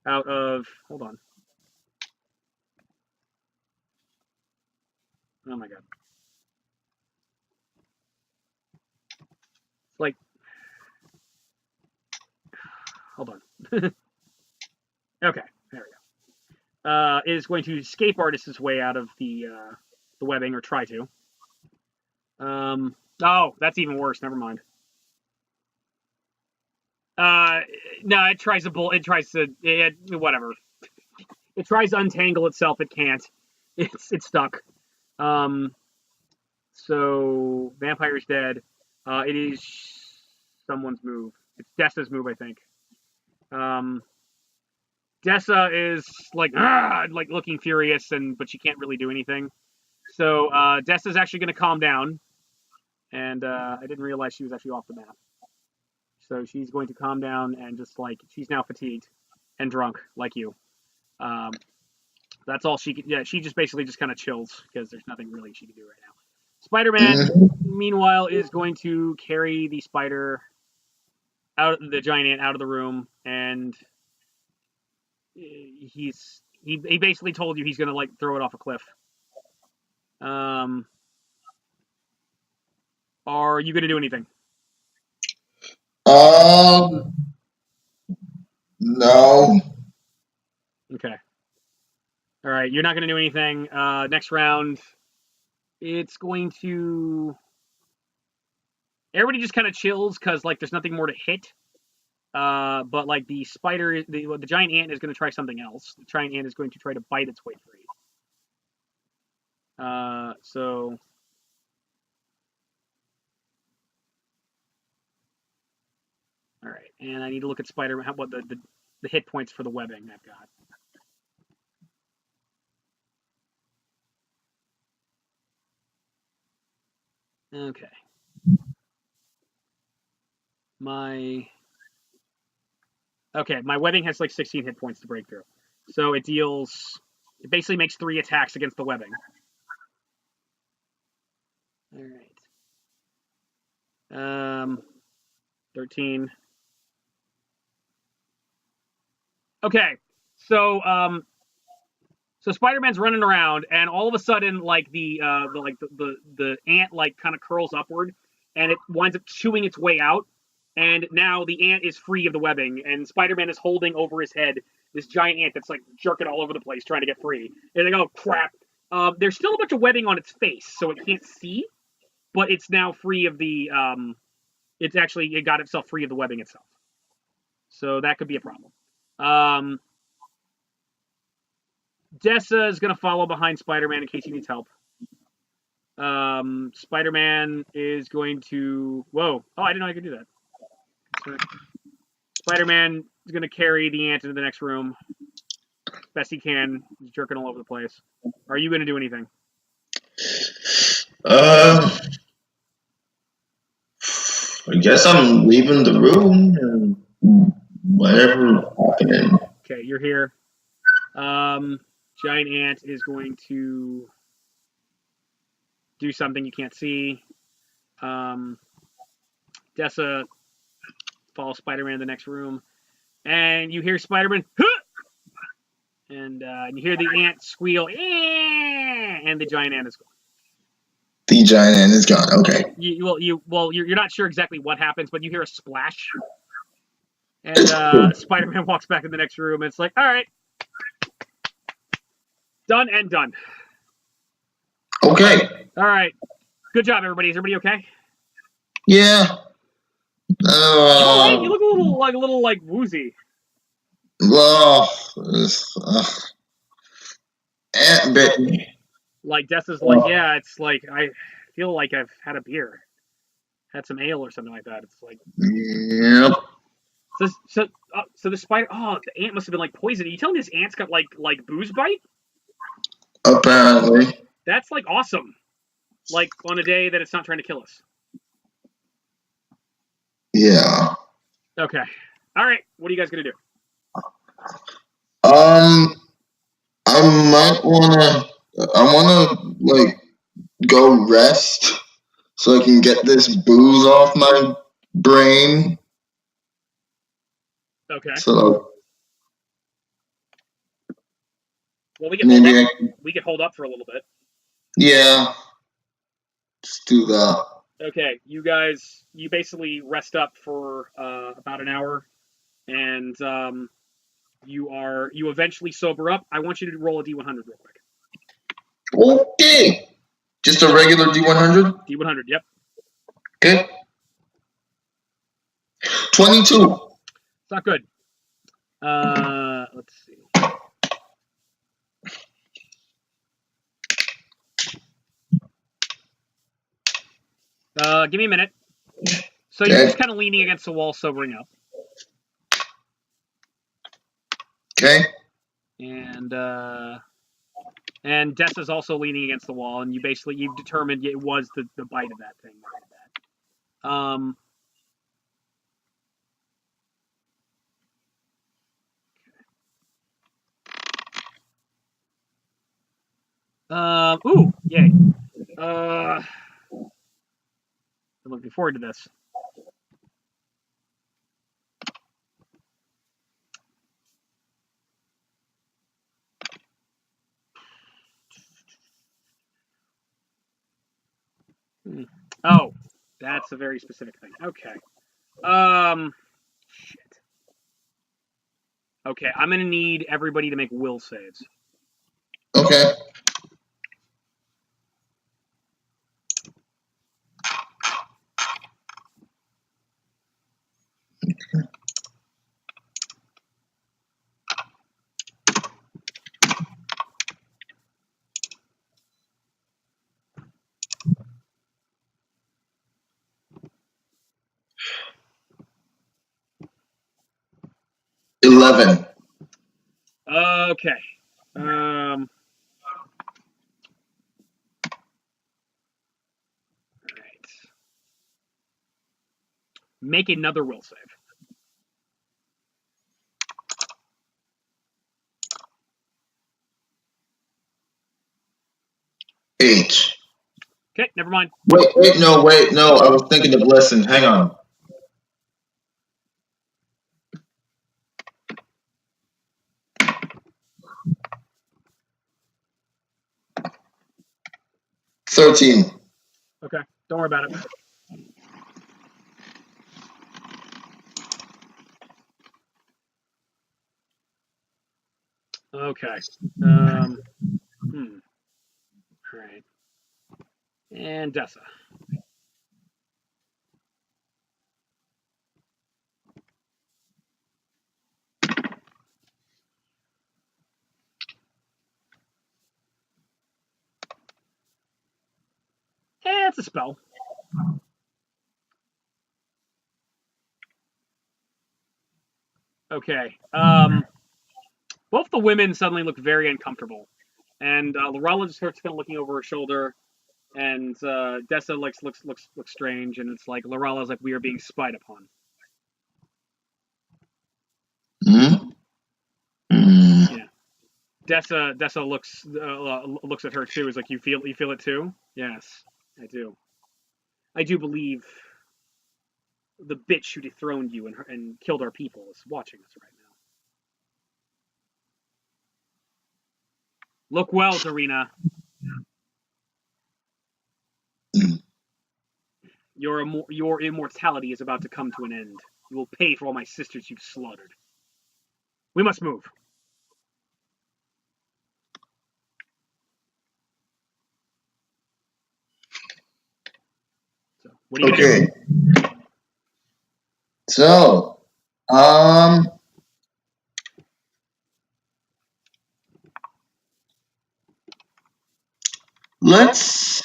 out of. Hold on. Oh my god. It's like. Hold on. Okay, there we go. Is going to escape artist his way out of the webbing, or try to. Oh, that's even worse. Never mind. No, it tries to whatever. It tries to untangle itself. It can't. It's stuck. So vampire's dead. It is someone's move. It's Dessa's move, I think. Dessa is like looking furious, but she can't really do anything. So Dessa's actually going to calm down, and I didn't realize she was actually off the map. So she's going to calm down and just she's now fatigued and drunk like you. That's all she can. Yeah, she just basically just kind of chills because there's nothing really she can do right now. Spider-Man, meanwhile, is going to carry the spider the giant ant out of the room, and he basically told you he's gonna throw it off a cliff. Are you gonna do anything? No. Okay. All right, you're not gonna do anything. Next round, it's going to. Everybody just kind of chills because there's nothing more to hit. But the spider, the giant ant is going to try something else. The giant ant is going to try to bite its way free. So. All right, and I need to look at spider. What the hit points for the webbing I've got. Okay. My webbing has 16 hit points to break through. So it basically makes 3 attacks against the webbing. All right. 13. Okay. So Spider-Man's running around, and all of a sudden, the ant kind of curls upward, and it winds up chewing its way out. And now the ant is free of the webbing, and Spider-Man is holding over his head this giant ant that's jerking all over the place trying to get free. And oh crap! There's still a bunch of webbing on its face, so it can't see, but it's now free of the. It got itself free of the webbing itself, so that could be a problem. Dessa is gonna follow behind Spider-Man in case he needs help. Spider-Man is going to. Whoa! Oh, I didn't know I could do that. Spider-Man is gonna carry the ant into the next room. Best he can. He's jerking all over the place. Are you gonna do anything? I guess I'm leaving the room and whatever happening. Okay, you're here. Giant ant is going to do something you can't see. Dessa follows Spider-Man in the next room, and you hear Spider-Man, and you hear the ant squeal, and the giant ant is gone. The giant ant is gone. Okay. You're not sure exactly what happens, but you hear a splash, and Spider-Man walks back in the next room. And it's like, all right, done and done. Okay. All right. Good job, everybody. Is everybody okay? Yeah. You look a little woozy. Well, ant bit me. Like Dessa's like, yeah, it's like I feel like I've had a beer, had some ale or something like that. It's like, yep. So the spider, the ant must have been like poisoned. Are you telling me this ant's got like booze bite? Apparently. That's like awesome. Like on a day that it's not trying to kill us. Yeah. Okay. All right. What are you guys gonna do? I wanna like go rest so I can get this booze off my brain. Okay. So well, we can hold up for a little bit. Yeah. Let's do that. Okay, you basically rest up for about an hour, and you eventually sober up. I want you to roll a D100 real quick. Okay. Just a regular D100? D100, yep. Okay. 22. It's not good. Let's see. Give me a minute. So you're just kind of leaning against the wall, sobering up. Okay. And Dessa's also leaning against the wall, and you've determined it was the bite of that thing that did that. Ooh, yay. I'm looking forward to this. Oh, that's a very specific thing. Okay. Shit. Okay, I'm gonna need everybody to make will saves. Okay. $11. Okay. All right. Make another will save. $8. Okay, never mind. Wait, no. I was thinking of lesson. Hang on. $13. Okay, don't worry about it. Okay. All right. And Dessa. It's a spell. Okay. Both the women suddenly look very uncomfortable, and Lorella just starts kind of looking over her shoulder, and Dessa looks strange, and it's like Lorella's like, we are being spied upon. Hmm? Yeah. Dessa looks at her too. Is like, you feel it too? Yes, I do. I do believe the bitch who dethroned you and killed our people is watching us right now. Look well, Zarina. Your immortality is about to come to an end. You will pay for all my sisters you've slaughtered. We must move. So, what are you gonna do? So, let's.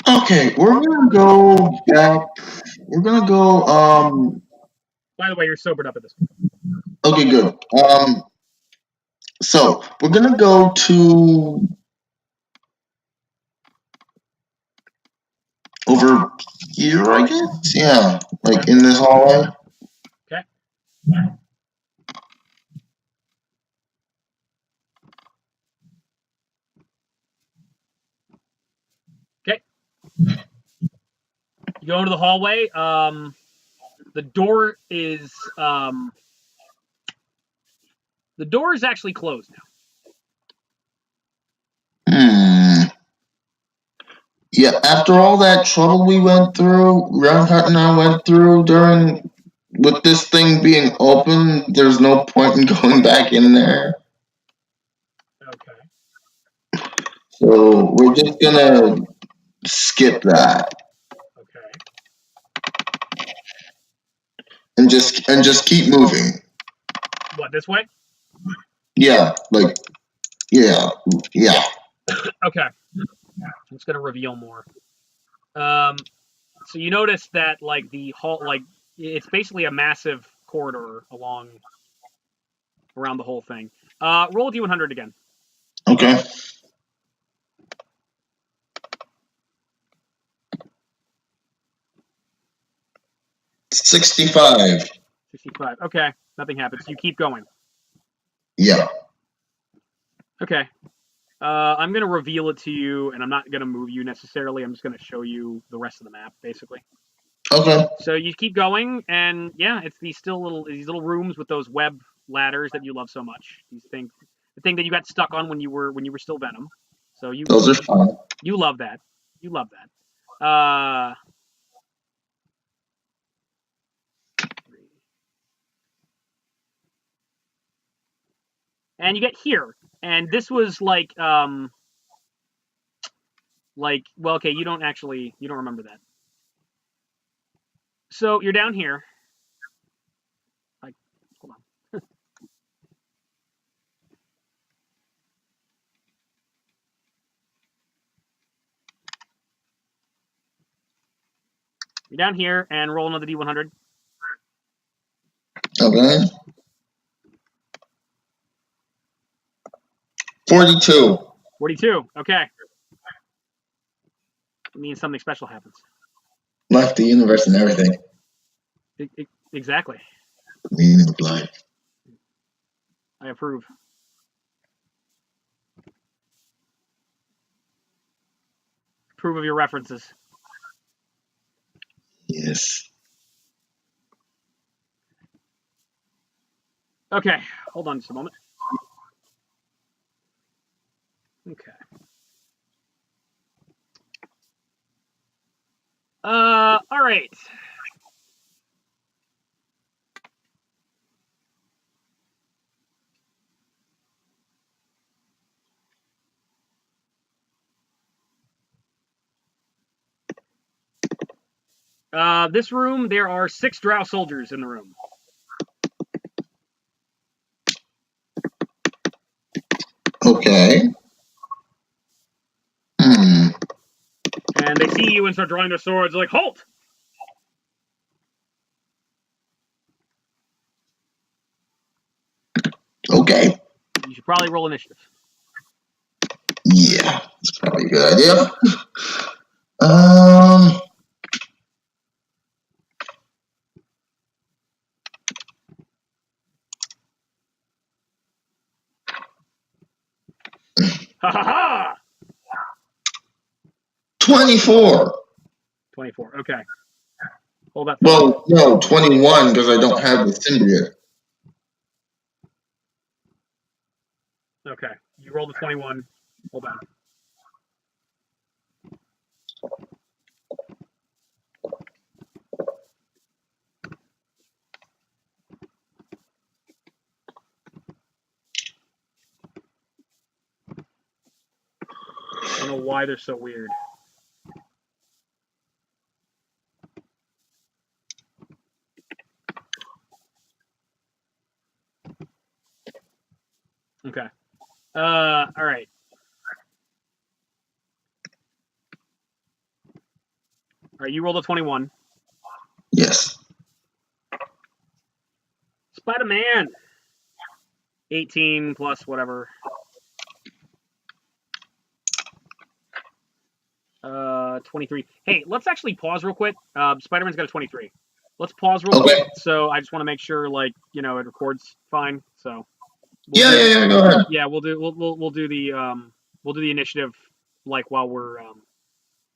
Okay, we're gonna go back. We're gonna go. By the way, you're sobered up at this point. Okay, good. So we're gonna go to over here, I guess. Yeah, like in this hallway. Okay. Okay. You go into the hallway. The door is actually closed now. Yeah, after all that trouble we went through, Roundheart and I went through during with this thing being open, there's no point in going back in there. Okay. So we're just gonna skip that. Okay. And just keep moving. What, this way? Yeah, like yeah. Okay. I'm just gonna reveal more. So you notice that like the hall, like it's basically a massive corridor around the whole thing. Roll a d100 again. Okay. 65. 65. Okay, nothing happens. You keep going. Yeah. Okay. I'm gonna reveal it to you, and I'm not gonna move you necessarily. I'm just gonna show you the rest of the map, basically. Okay. So you keep going, and yeah, it's these little rooms with those web ladders that you love so much. The thing that you got stuck on when you were still Venom. So those are fun. You love that. You love that. And you get here, and this was like well, okay, you don't remember that. So you're down here. Like, hold on. You're down here, and roll another d100. Okay. 42. 42. Okay. It means something special happens. Life, the universe, and everything. Exactly. The meaning of life. I approve. Approve of your references. Yes. Okay, hold on just a moment. Okay. All right. This room, there are 6 Drow soldiers in the room. Okay. And they see you and start drawing their swords. They're like, halt! Okay. You should probably roll initiative. Yeah, that's probably a good idea. Ha ha ha! 24. 24. Okay. Hold that. Well, no, 21 because I don't have the symbiote. Okay. You rolled a 21. Hold on. I don't know why they're so weird. Okay. All right. All right, you rolled a 21. Yes. Spider-Man. 18 plus whatever. 23. Hey, let's actually pause real quick. Spider-Man's got a 23. Let's pause real quick. So I just want to make sure, like, you know, it records fine. So Yeah, go ahead. Yeah, we'll do the initiative like while we're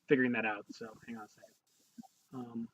figuring that out. So hang on a second.